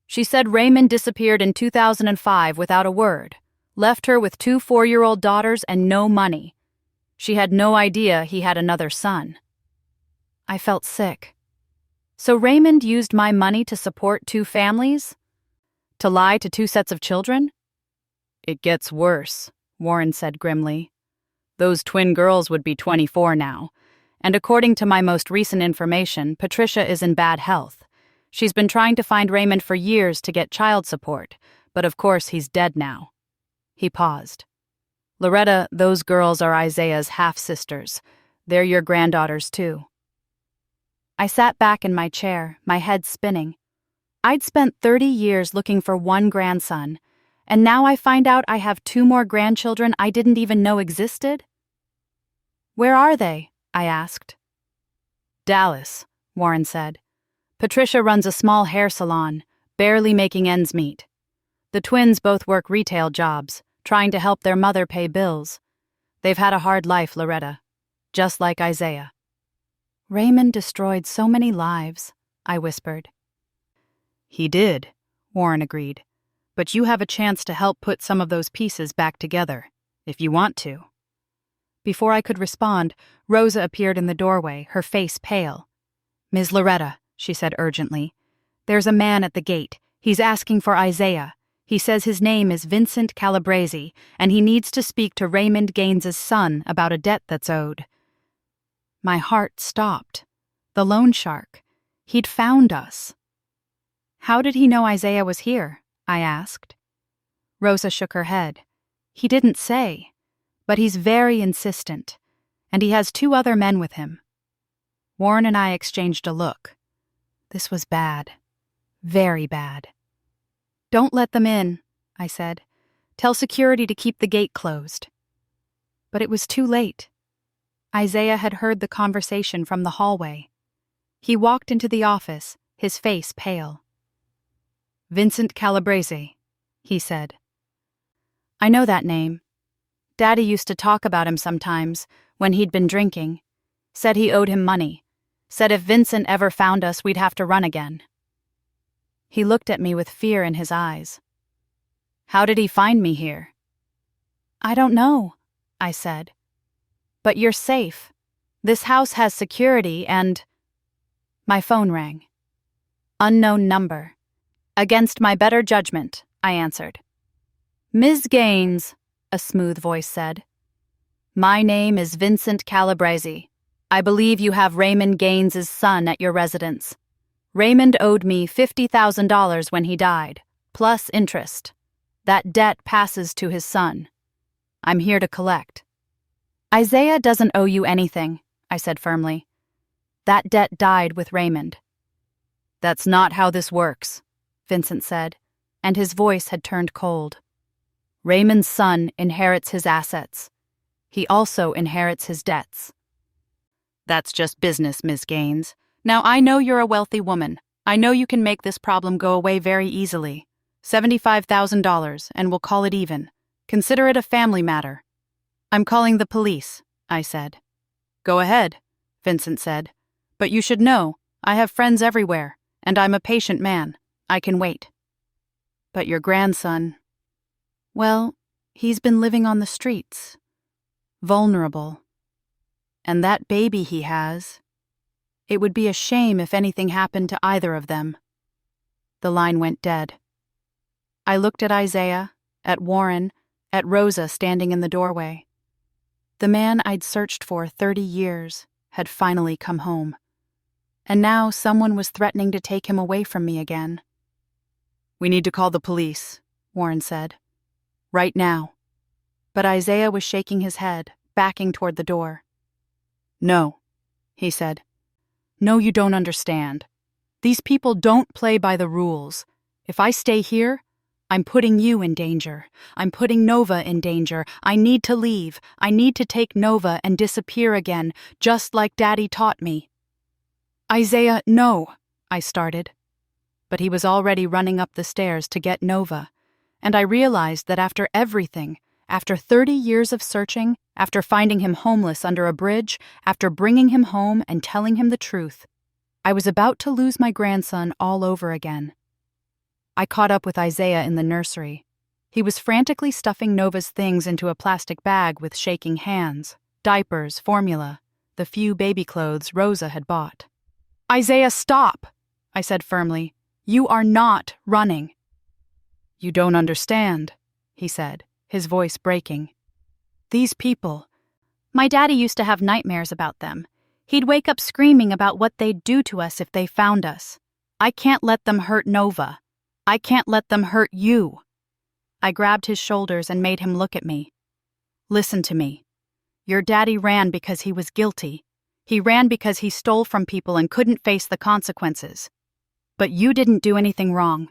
She said Raymond disappeared in 2005 without a word, left her with 2 4-year-old daughters and no money. She had no idea he had another son." I felt sick. So Raymond used my money to support 2 families? To lie to 2 sets of children? "It gets worse," Warren said grimly. "Those twin girls would be 24 now, and according to my most recent information, Patricia is in bad health. She's been trying to find Raymond for years to get child support, but of course he's dead now." He paused. "Loretta, those girls are Isaiah's half-sisters. They're your granddaughters, too." I sat back in my chair, my head spinning. I'd spent 30 years looking for one grandson, and now I find out I have 2 more grandchildren I didn't even know existed? "Where are they?" I asked. "Dallas," Warren said. "Patricia runs a small hair salon, barely making ends meet. The twins both work retail jobs, trying to help their mother pay bills. They've had a hard life, Loretta, just like Isaiah." "Raymond destroyed so many lives," I whispered. "He did," Warren agreed. "But you have a chance to help put some of those pieces back together, if you want to." Before I could respond, Rosa appeared in the doorway, her face pale. "Ms. Loretta," she said urgently, "there's a man at the gate. He's asking for Isaiah. He says his name is Vincent Calabrese, and he needs to speak to Raymond Gaines's son about a debt that's owed." My heart stopped. The loan shark. He'd found us. "How did he know Isaiah was here?" I asked. Rosa shook her head. "He didn't say, but he's very insistent, and he has 2 other men with him." Warren and I exchanged a look. This was bad. Very bad. "Don't let them in," I said. "Tell security to keep the gate closed." But it was too late. Isaiah had heard the conversation from the hallway. He walked into the office, his face pale. "Vincent Calabrese," he said. "I know that name. Daddy used to talk about him sometimes, when he'd been drinking. Said he owed him money. Said if Vincent ever found us, we'd have to run again." He looked at me with fear in his eyes. "How did he find me here?" "I don't know," I said. "But you're safe. This house has security and—" My phone rang. Unknown number. Against my better judgment, I answered. "Ms. Gaines," a smooth voice said. "My name is Vincent Calabrese. I believe you have Raymond Gaines's son at your residence. Raymond owed me $50,000 when he died, plus interest. That debt passes to his son. I'm here to collect." "Isaiah doesn't owe you anything," I said firmly. "That debt died with Raymond." "That's not how this works," Vincent said, and his voice had turned cold. "Raymond's son inherits his assets. He also inherits his debts." "That's just business, Ms. Gaines. Now, I know you're a wealthy woman. I know you can make this problem go away very easily. $75,000, and we'll call it even. Consider it a family matter. I'm calling the police. I said. Go ahead, Vincent said. But you should know, I have friends everywhere, and I'm a patient man. I can wait. But your grandson, well, he's been living on the streets. Vulnerable. And that baby he has, it would be a shame if anything happened to either of them. The line went dead. I looked at Isaiah, at Warren, at Rosa standing in the doorway. The man I'd searched for 30 years had finally come home. And now someone was threatening to take him away from me again. We need to call the police, Warren said. Right now. But Isaiah was shaking his head, backing toward the door. No, he said. No, you don't understand. These people don't play by the rules. If I stay here, I'm putting you in danger. I'm putting Nova in danger. I need to leave. I need to take Nova and disappear again, just like Daddy taught me. Isaiah, no, I started. But he was already running up the stairs to get Nova, and I realized that after everything, after 30 years of searching, after finding him homeless under a bridge, after bringing him home and telling him the truth, I was about to lose my grandson all over again. I caught up with Isaiah in the nursery. He was frantically stuffing Nova's things into a plastic bag with shaking hands, diapers, formula, the few baby clothes Rosa had bought. Isaiah, stop, I said firmly. You are not running. You don't understand, he said, his voice breaking. These people. My daddy used to have nightmares about them. He'd wake up screaming about what they'd do to us if they found us. I can't let them hurt Nova. I can't let them hurt you. I grabbed his shoulders and made him look at me. Listen to me. Your daddy ran because he was guilty. He ran because he stole from people and couldn't face the consequences. But you didn't do anything wrong.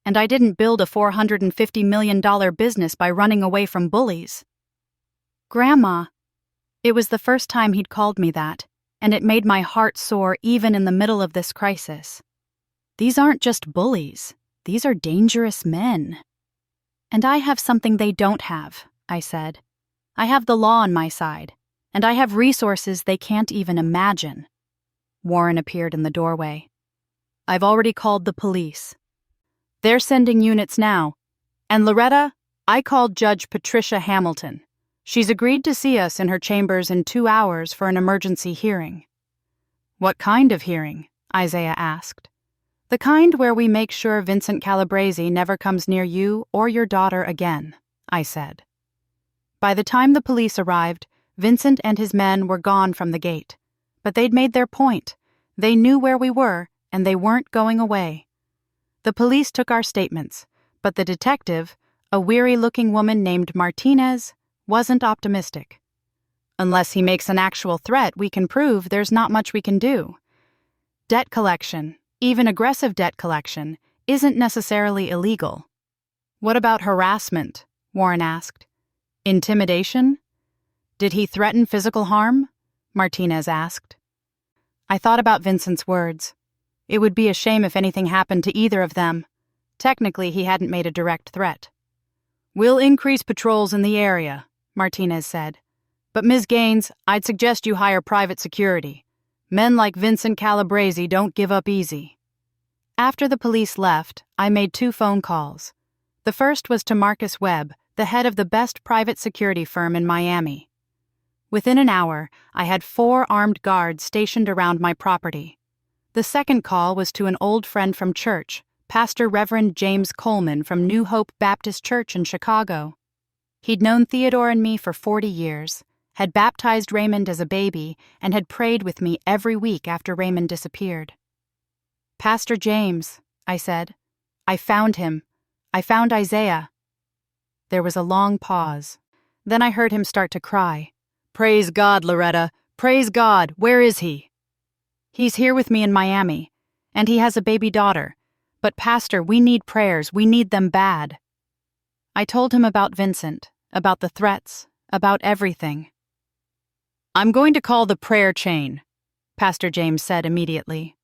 And I didn't build a $450 million business by running away from bullies. Grandma. It was the first time he'd called me that, and it made my heart soar even in the middle of this crisis. These aren't just bullies. These are dangerous men. And I have something they don't have, I said. I have the law on my side, and I have resources they can't even imagine. Warren appeared in the doorway. I've already called the police. They're sending units now. And Loretta, I called Judge Patricia Hamilton. She's agreed to see us in her chambers in 2 hours for an emergency hearing. What kind of hearing? Isaiah asked. The kind where we make sure Vincent Calabrese never comes near you or your daughter again, I said. By the time the police arrived, Vincent and his men were gone from the gate. But they'd made their point. They knew where we were, and they weren't going away. The police took our statements, but the detective, a weary-looking woman named Martinez, wasn't optimistic. Unless he makes an actual threat we can prove, there's not much we can do. Debt collection, even aggressive debt collection, isn't necessarily illegal. What about harassment? Warren asked. Intimidation? Did he threaten physical harm? Martinez asked. I thought about Vincent's words. It would be a shame if anything happened to either of them. Technically, he hadn't made a direct threat. We'll increase patrols in the area, Martinez said. But Ms. Gaines, I'd suggest you hire private security. Men like Vincent Calabrese don't give up easy. After the police left, I made 2 phone calls. The first was to Marcus Webb, the head of the best private security firm in Miami. Within an hour, I had 4 armed guards stationed around my property. The second call was to an old friend from church, Pastor Reverend James Coleman from New Hope Baptist Church in Chicago. He'd known Theodore and me for 40 years, had baptized Raymond as a baby, and had prayed with me every week after Raymond disappeared. Pastor James, I said. I found him. I found Isaiah. There was a long pause. Then I heard him start to cry. Praise God, Loretta. Praise God. Where is he? He's here with me in Miami, and he has a baby daughter. But Pastor, we need prayers. We need them bad. I told him about Vincent, about the threats, about everything. I'm going to call the prayer chain, Pastor James said immediately.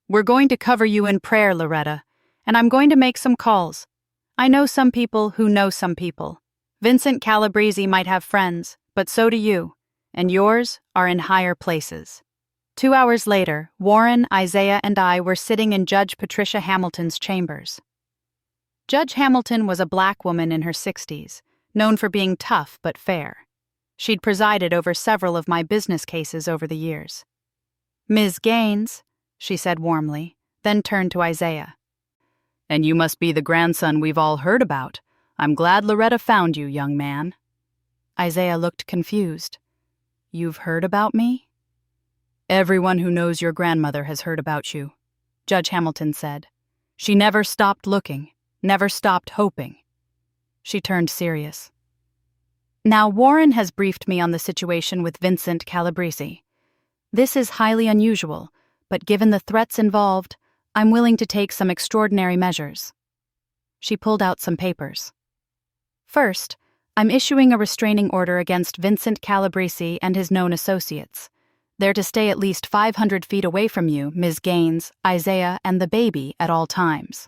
We're going to cover you in prayer, Loretta, and I'm going to make some calls. I know some people who know some people. Vincent Calabrese might have friends, but so do you. and yours are in higher places." 2 hours later, Warren, Isaiah, and I were sitting in Judge Patricia Hamilton's chambers. Judge Hamilton was a black woman in her 60s, known for being tough but fair. She'd presided over several of my business cases over the years. "Ms. Gaines," she said warmly, then turned to Isaiah. "And you must be the grandson we've all heard about. I'm glad Loretta found you, young man." Isaiah looked confused. "You've heard about me?" "Everyone who knows your grandmother has heard about you," Judge Hamilton said. "She never stopped looking, never stopped hoping." She turned serious. "Now, Warren has briefed me on the situation with Vincent Calabrese. This is highly unusual, but given the threats involved, I'm willing to take some extraordinary measures." She pulled out some papers. "First, I'm issuing a restraining order against Vincent Calabrese and his known associates. They're to stay at least 500 feet away from you, Ms. Gaines, Isaiah, and the baby at all times."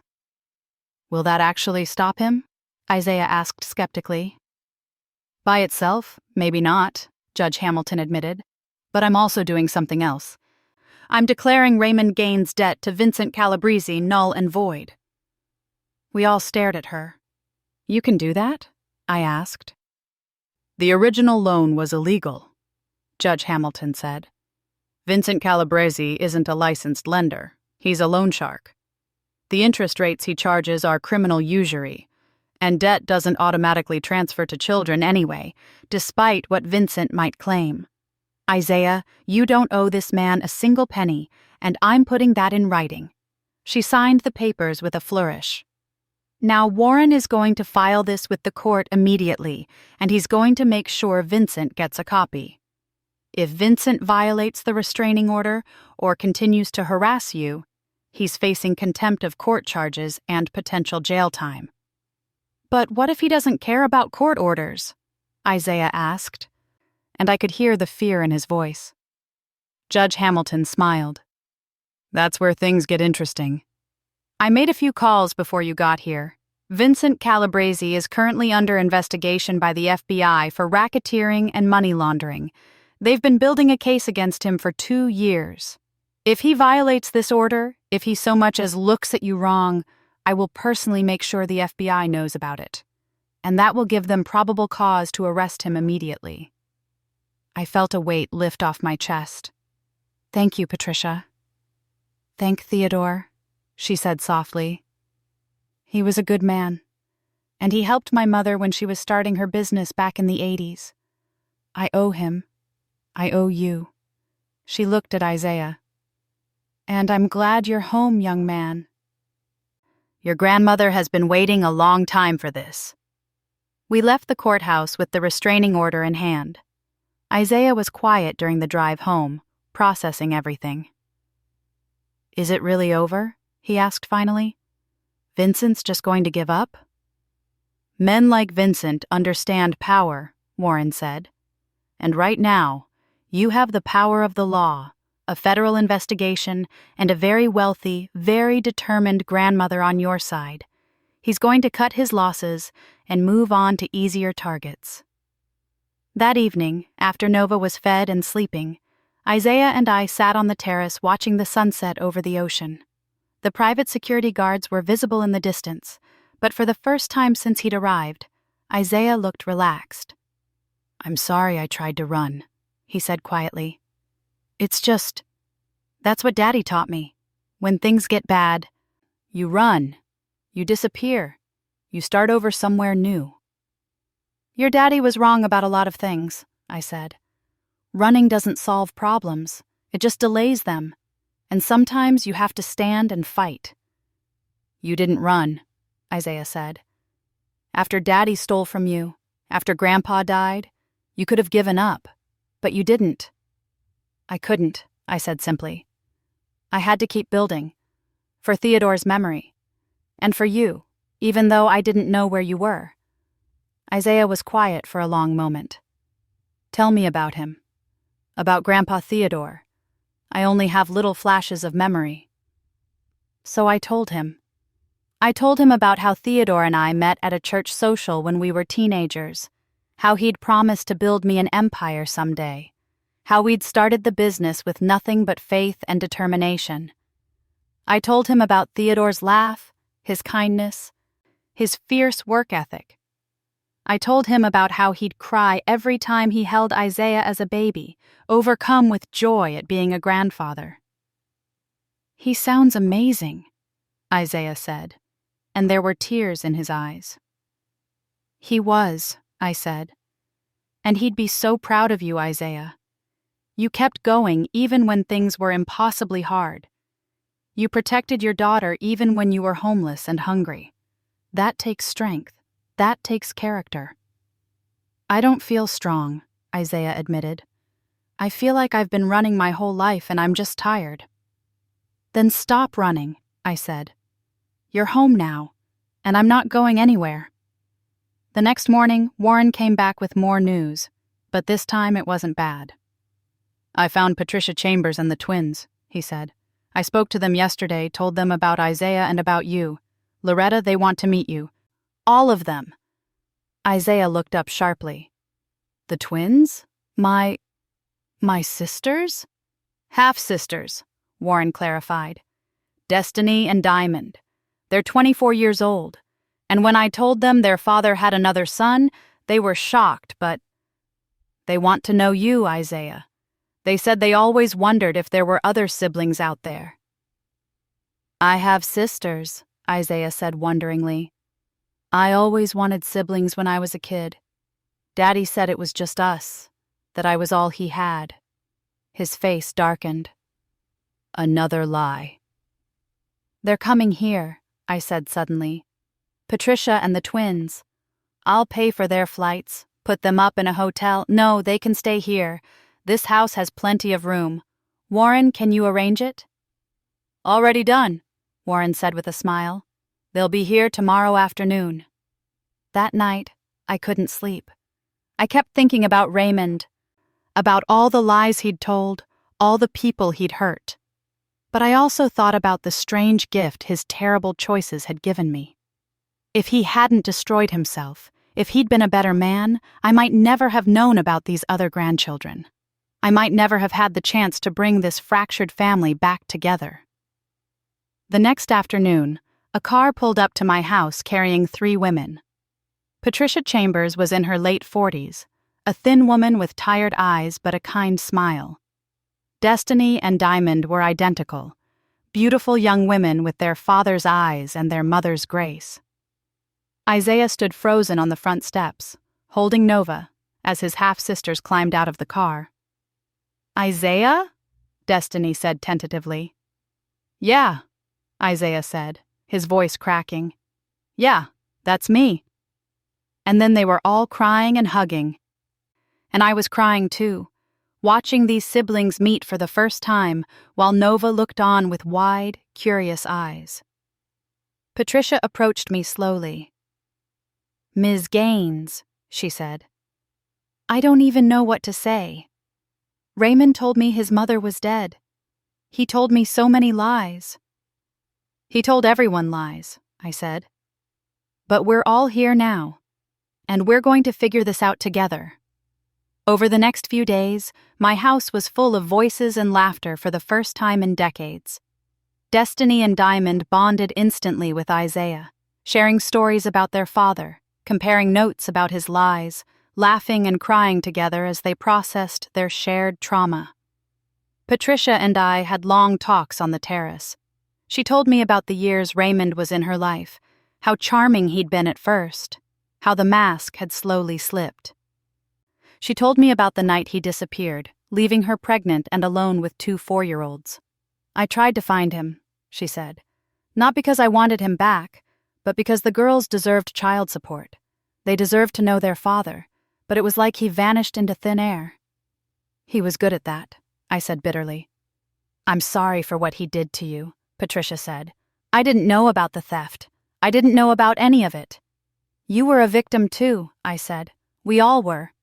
"Will that actually stop him?" Isaiah asked skeptically. "By itself, maybe not," Judge Hamilton admitted. "But I'm also doing something else. I'm declaring Raymond Gaines' debt to Vincent Calabrese null and void." We all stared at her. "You can do that?" I asked. "The original loan was illegal," Judge Hamilton said. "Vincent Calabrese isn't a licensed lender. He's a loan shark. The interest rates he charges are criminal usury, and debt doesn't automatically transfer to children anyway, despite what Vincent might claim. Isaiah, you don't owe this man a single penny, and I'm putting that in writing." She signed the papers with a flourish. "Now, Warren is going to file this with the court immediately, and he's going to make sure Vincent gets a copy. If Vincent violates the restraining order or continues to harass you, he's facing contempt of court charges and potential jail time." "But what if he doesn't care about court orders?" Isaiah asked, and I could hear the fear in his voice. Judge Hamilton smiled. "That's where things get interesting. I made a few calls before you got here. Vincent Calabrese is currently under investigation by the FBI for racketeering and money laundering. They've been building a case against him for 2 years. If he violates this order, if he so much as looks at you wrong, I will personally make sure the FBI knows about it. And that will give them probable cause to arrest him immediately." I felt a weight lift off my chest. "Thank you, Patricia." "Thank Theodore," she said softly. "He was a good man, and he helped my mother when she was starting her business back in the 80s. I owe him. I owe you." She looked at Isaiah. "And I'm glad you're home, young man." "Your grandmother has been waiting a long time for this." We left the courthouse with the restraining order in hand. Isaiah was quiet during the drive home, processing everything. "Is it really over?" he asked finally. "Vincent's just going to give up?" "Men like Vincent understand power," Warren said. "And right now, you have the power of the law, a federal investigation, and a very wealthy, very determined grandmother on your side. He's going to cut his losses and move on to easier targets." That evening, after Nova was fed and sleeping, Isaiah and I sat on the terrace watching the sunset over the ocean. The private security guards were visible in the distance, but for the first time since he'd arrived, Isaiah looked relaxed. "I'm sorry I tried to run," he said quietly. "It's just, that's what Daddy taught me. When things get bad, you run, you disappear, you start over somewhere new." "Your daddy was wrong about a lot of things," I said. "Running doesn't solve problems, it just delays them, and sometimes you have to stand and fight." "You didn't run," Isaiah said. "After Daddy stole from you, after Grandpa died, you could have given up, but you didn't." "I couldn't," I said simply. "I had to keep building, for Theodore's memory, and for you, even though I didn't know where you were." Isaiah was quiet for a long moment. "Tell me about him. About Grandpa Theodore. I only have little flashes of memory." So I told him. I told him about how Theodore and I met at a church social when we were teenagers, how he'd promised to build me an empire someday, how we'd started the business with nothing but faith and determination. I told him about Theodore's laugh, his kindness, his fierce work ethic. I told him about how he'd cry every time he held Isaiah as a baby, overcome with joy at being a grandfather. "He sounds amazing," Isaiah said, and there were tears in his eyes. "He was," I said. "And he'd be so proud of you, Isaiah. You kept going even when things were impossibly hard. You protected your daughter even when you were homeless and hungry. That takes strength. That takes character." "I don't feel strong," Isaiah admitted. "I feel like I've been running my whole life and I'm just tired." "Then stop running," I said. "You're home now, and I'm not going anywhere." The next morning, Warren came back with more news, but this time it wasn't bad. "I found Patricia Chambers and the twins," he said. "I spoke to them yesterday, told them about Isaiah and about you. Loretta, they want to meet you. All of them." Isaiah looked up sharply. "The twins? My sisters?" "Half-sisters," Warren clarified. "Destiny and Diamond. They're 24 years old, and when I told them their father had another son, they were shocked, but they want to know you, Isaiah. They said they always wondered if there were other siblings out there." "I have sisters," Isaiah said wonderingly. "I always wanted siblings when I was a kid. Daddy said it was just us, that I was all he had." His face darkened. "Another lie." "They're coming here," I said suddenly. "Patricia and the twins. I'll pay for their flights, put them up in a hotel. No, they can stay here. This house has plenty of room. Warren, can you arrange it?" "Already done," Warren said with a smile. "They'll be here tomorrow afternoon." That night, I couldn't sleep. I kept thinking about Raymond, about all the lies he'd told, all the people he'd hurt. But I also thought about the strange gift his terrible choices had given me. If he hadn't destroyed himself, if he'd been a better man, I might never have known about these other grandchildren. I might never have had the chance to bring this fractured family back together. The next afternoon, a car pulled up to my house carrying 3 women. Patricia Chambers was in her late 40s, a thin woman with tired eyes but a kind smile. Destiny and Diamond were identical, beautiful young women with their father's eyes and their mother's grace. Isaiah stood frozen on the front steps, holding Nova, as his half-sisters climbed out of the car. "Isaiah?" Destiny said tentatively. "Yeah," Isaiah said, his voice cracking. "Yeah, that's me." And then they were all crying and hugging. And I was crying too, watching these siblings meet for the first time while Nova looked on with wide, curious eyes. Patricia approached me slowly. "Ms. Gaines," she said. "I don't even know what to say. Raymond told me his mother was dead. He told me so many lies." "He told everyone lies," I said. "But we're all here now, and we're going to figure this out together." Over the next few days, my house was full of voices and laughter for the first time in decades. Destiny and Diamond bonded instantly with Isaiah, sharing stories about their father, comparing notes about his lies, laughing and crying together as they processed their shared trauma. Patricia and I had long talks on the terrace. She told me about the years Raymond was in her life, how charming he'd been at first, how the mask had slowly slipped. She told me about the night he disappeared, leaving her pregnant and alone with 2 4-year-olds. "I tried to find him," she said, "not because I wanted him back, but because the girls deserved child support. They deserved to know their father, but it was like he vanished into thin air." "He was good at that," I said bitterly. "I'm sorry for what he did to you," Patricia said. "I didn't know about the theft. I didn't know about any of it." "You were a victim too," I said. "We all were."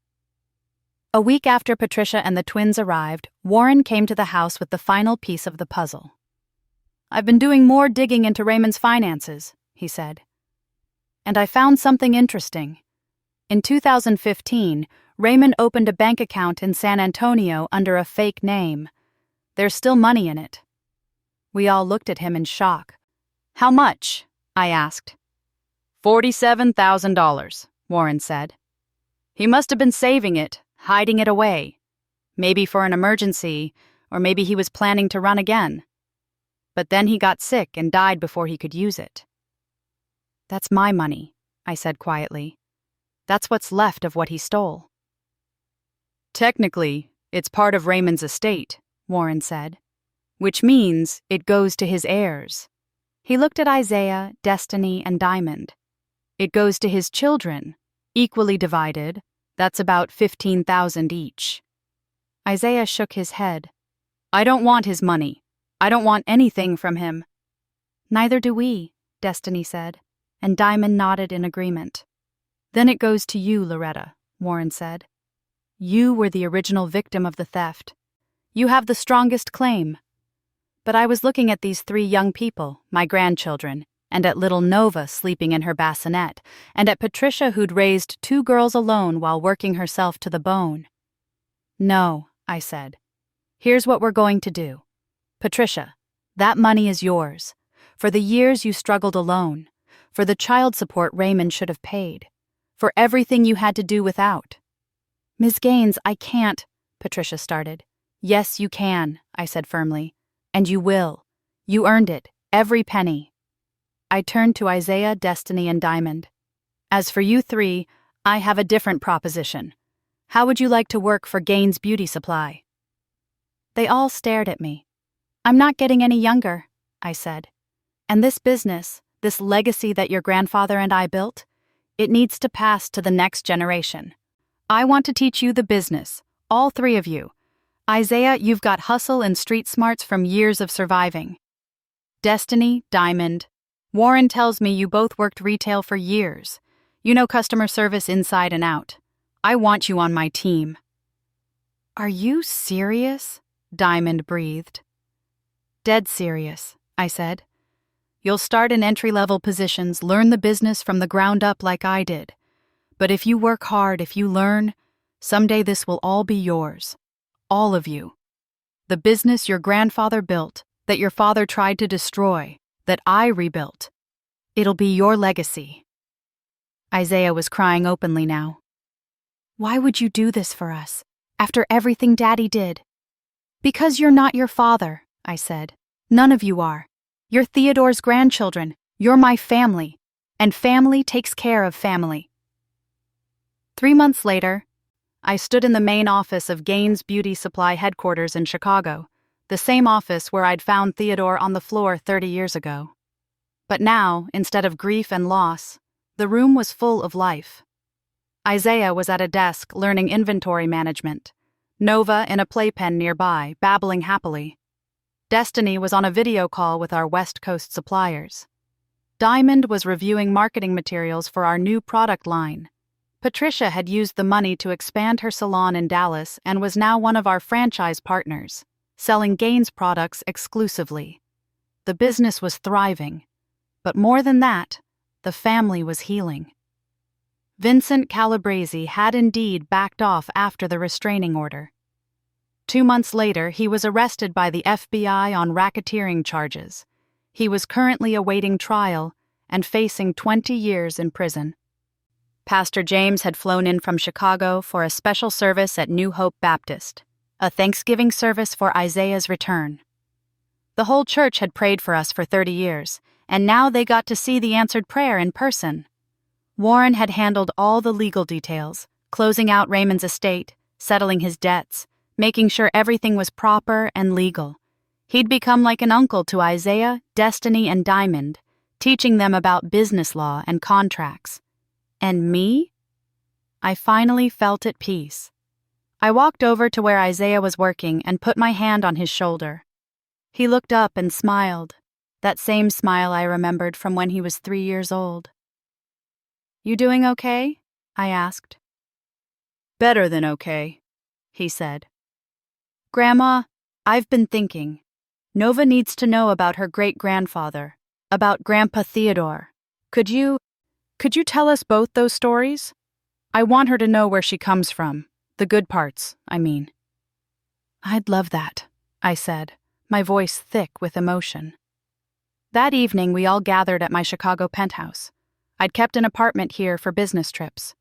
A week after Patricia and the twins arrived, Warren came to the house with the final piece of the puzzle. "I've been doing more digging into Raymond's finances," he said. "And I found something interesting. In 2015, Raymond opened a bank account in San Antonio under a fake name. There's still money in it." We all looked at him in shock. "How much?" I asked. $47,000, Warren said. "He must have been saving it, hiding it away. Maybe for an emergency, or maybe he was planning to run again. But then he got sick and died before he could use it." "That's my money," I said quietly. "That's what's left of what he stole." "Technically, it's part of Raymond's estate," Warren said, "which means it goes to his heirs." He looked at Isaiah, Destiny, and Diamond. "It goes to his children, equally divided. That's about $15,000 each." Isaiah shook his head. "I don't want his money. I don't want anything from him." "Neither do we," Destiny said, and Diamond nodded in agreement. "Then it goes to you, Loretta," Warren said. "You were the original victim of the theft. You have the strongest claim." But I was looking at these 3 young people, my grandchildren, and at little Nova sleeping in her bassinet, and at Patricia who'd raised 2 girls alone while working herself to the bone. "No," I said. "Here's what we're going to do. Patricia, that money is yours, for the years you struggled alone, for the child support Raymond should have paid, for everything you had to do without." "Ms. Gaines, I can't," Patricia started. "Yes, you can," I said firmly. "And you will. You earned it, every penny." I turned to Isaiah, Destiny, and Diamond. "As for you 3, I have a different proposition. How would you like to work for Gaines Beauty Supply?" They all stared at me. "I'm not getting any younger," I said. "And this business, this legacy that your grandfather and I built, it needs to pass to the next generation. I want to teach you the business, all 3 of you. Isaiah, you've got hustle and street smarts from years of surviving. Destiny, Diamond, Warren tells me you both worked retail for years. You know customer service inside and out. I want you on my team." "Are you serious?" Diamond breathed. "Dead serious," I said. "You'll start in entry-level positions, learn the business from the ground up like I did. But if you work hard, if you learn, someday this will all be yours. All of you. The business your grandfather built, that your father tried to destroy, that I rebuilt. It'll be your legacy." Isaiah was crying openly now. "Why would you do this for us, after everything Daddy did?" "Because you're not your father," I said. "None of you are. You're Theodore's grandchildren. You're my family. And family takes care of family." 3 months later, I stood in the main office of Gaines Beauty Supply headquarters in Chicago, the same office where I'd found Theodore on the floor 30 years ago. But now, instead of grief and loss, the room was full of life. Isaiah was at a desk learning inventory management, Nova in a playpen nearby, babbling happily. Destiny was on a video call with our West Coast suppliers. Diamond was reviewing marketing materials for our new product line. Patricia had used the money to expand her salon in Dallas and was now one of our franchise partners, selling Gaines products exclusively. The business was thriving, but more than that, the family was healing. Vincent Calabrese had indeed backed off after the restraining order. 2 months later, he was arrested by the FBI on racketeering charges. He was currently awaiting trial and facing 20 years in prison. Pastor James had flown in from Chicago for a special service at New Hope Baptist, a Thanksgiving service for Isaiah's return. The whole church had prayed for us for 30 years, and now they got to see the answered prayer in person. Warren had handled all the legal details, closing out Raymond's estate, settling his debts, making sure everything was proper and legal. He'd become like an uncle to Isaiah, Destiny, and Diamond, teaching them about business law and contracts. And me? I finally felt at peace. I walked over to where Isaiah was working and put my hand on his shoulder. He looked up and smiled, that same smile I remembered from when he was 3 years old. "You doing okay?" I asked. "Better than okay," he said. "Grandma, I've been thinking. Nova needs to know about her great-grandfather, about Grandpa Theodore. Could you tell us both those stories?" I want her to know where she comes from. The good parts, I mean." "I'd love that," I said, my voice thick with emotion. That evening, we all gathered at my Chicago penthouse. I'd kept an apartment here for business trips.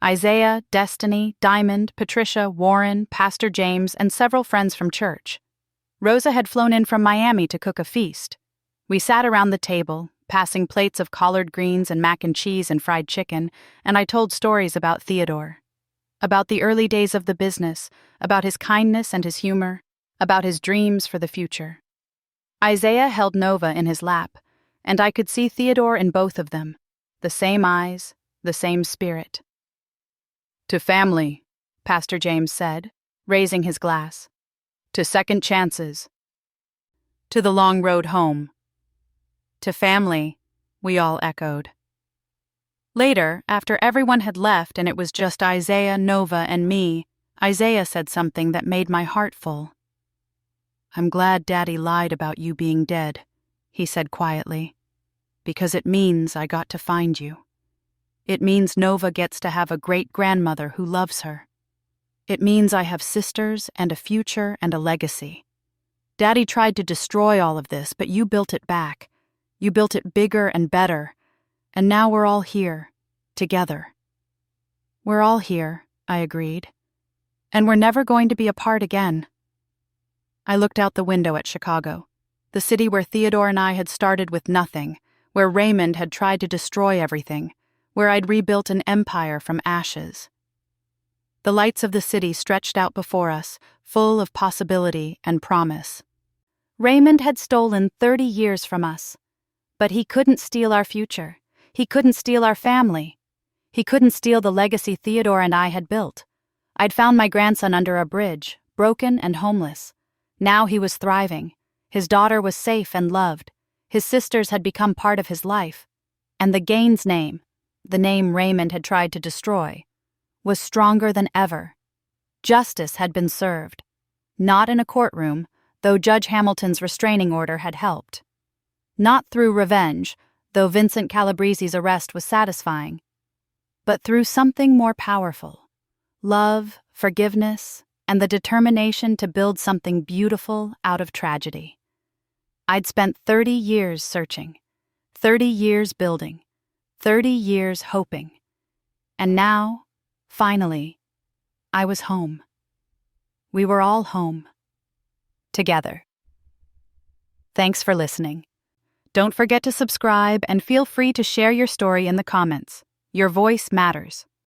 Isaiah, Destiny, Diamond, Patricia, Warren, Pastor James, and several friends from church. Rosa had flown in from Miami to cook a feast. We sat around the table, passing plates of collard greens and mac and cheese and fried chicken, and I told stories about Theodore. About the early days of the business, about his kindness and his humor, about his dreams for the future. Isaiah held Nova in his lap, and I could see Theodore in both of them, the same eyes, the same spirit. "To family," Pastor James said, raising his glass. "To second chances. To the long road home." "To family," we all echoed. Later, after everyone had left and it was just Isaiah, Nova, and me, Isaiah said something that made my heart full. "I'm glad Daddy lied about you being dead," he said quietly, "because it means I got to find you. It means Nova gets to have a great-grandmother who loves her. It means I have sisters and a future and a legacy. Daddy tried to destroy all of this, but you built it back. You built it bigger and better. And now we're all here, together." "We're all here," I agreed. "And we're never going to be apart again." I looked out the window at Chicago, the city where Theodore and I had started with nothing, where Raymond had tried to destroy everything, where I'd rebuilt an empire from ashes. The lights of the city stretched out before us, full of possibility and promise. Raymond had stolen 30 years from us, but he couldn't steal our future. He couldn't steal our family. He couldn't steal the legacy Theodore and I had built. I'd found my grandson under a bridge, broken and homeless. Now he was thriving. His daughter was safe and loved. His sisters had become part of his life. And the Gaines name, the name Raymond had tried to destroy, was stronger than ever. Justice had been served. Not in a courtroom, though Judge Hamilton's restraining order had helped. Not through revenge, though Vincent Calabrese's arrest was satisfying. But through something more powerful. Love, forgiveness, and the determination to build something beautiful out of tragedy. I'd spent 30 years searching, 30 years building, 30 years hoping. And now, finally, I was home. We were all home. Together. Thanks for listening. Don't forget to subscribe and feel free to share your story in the comments. Your voice matters.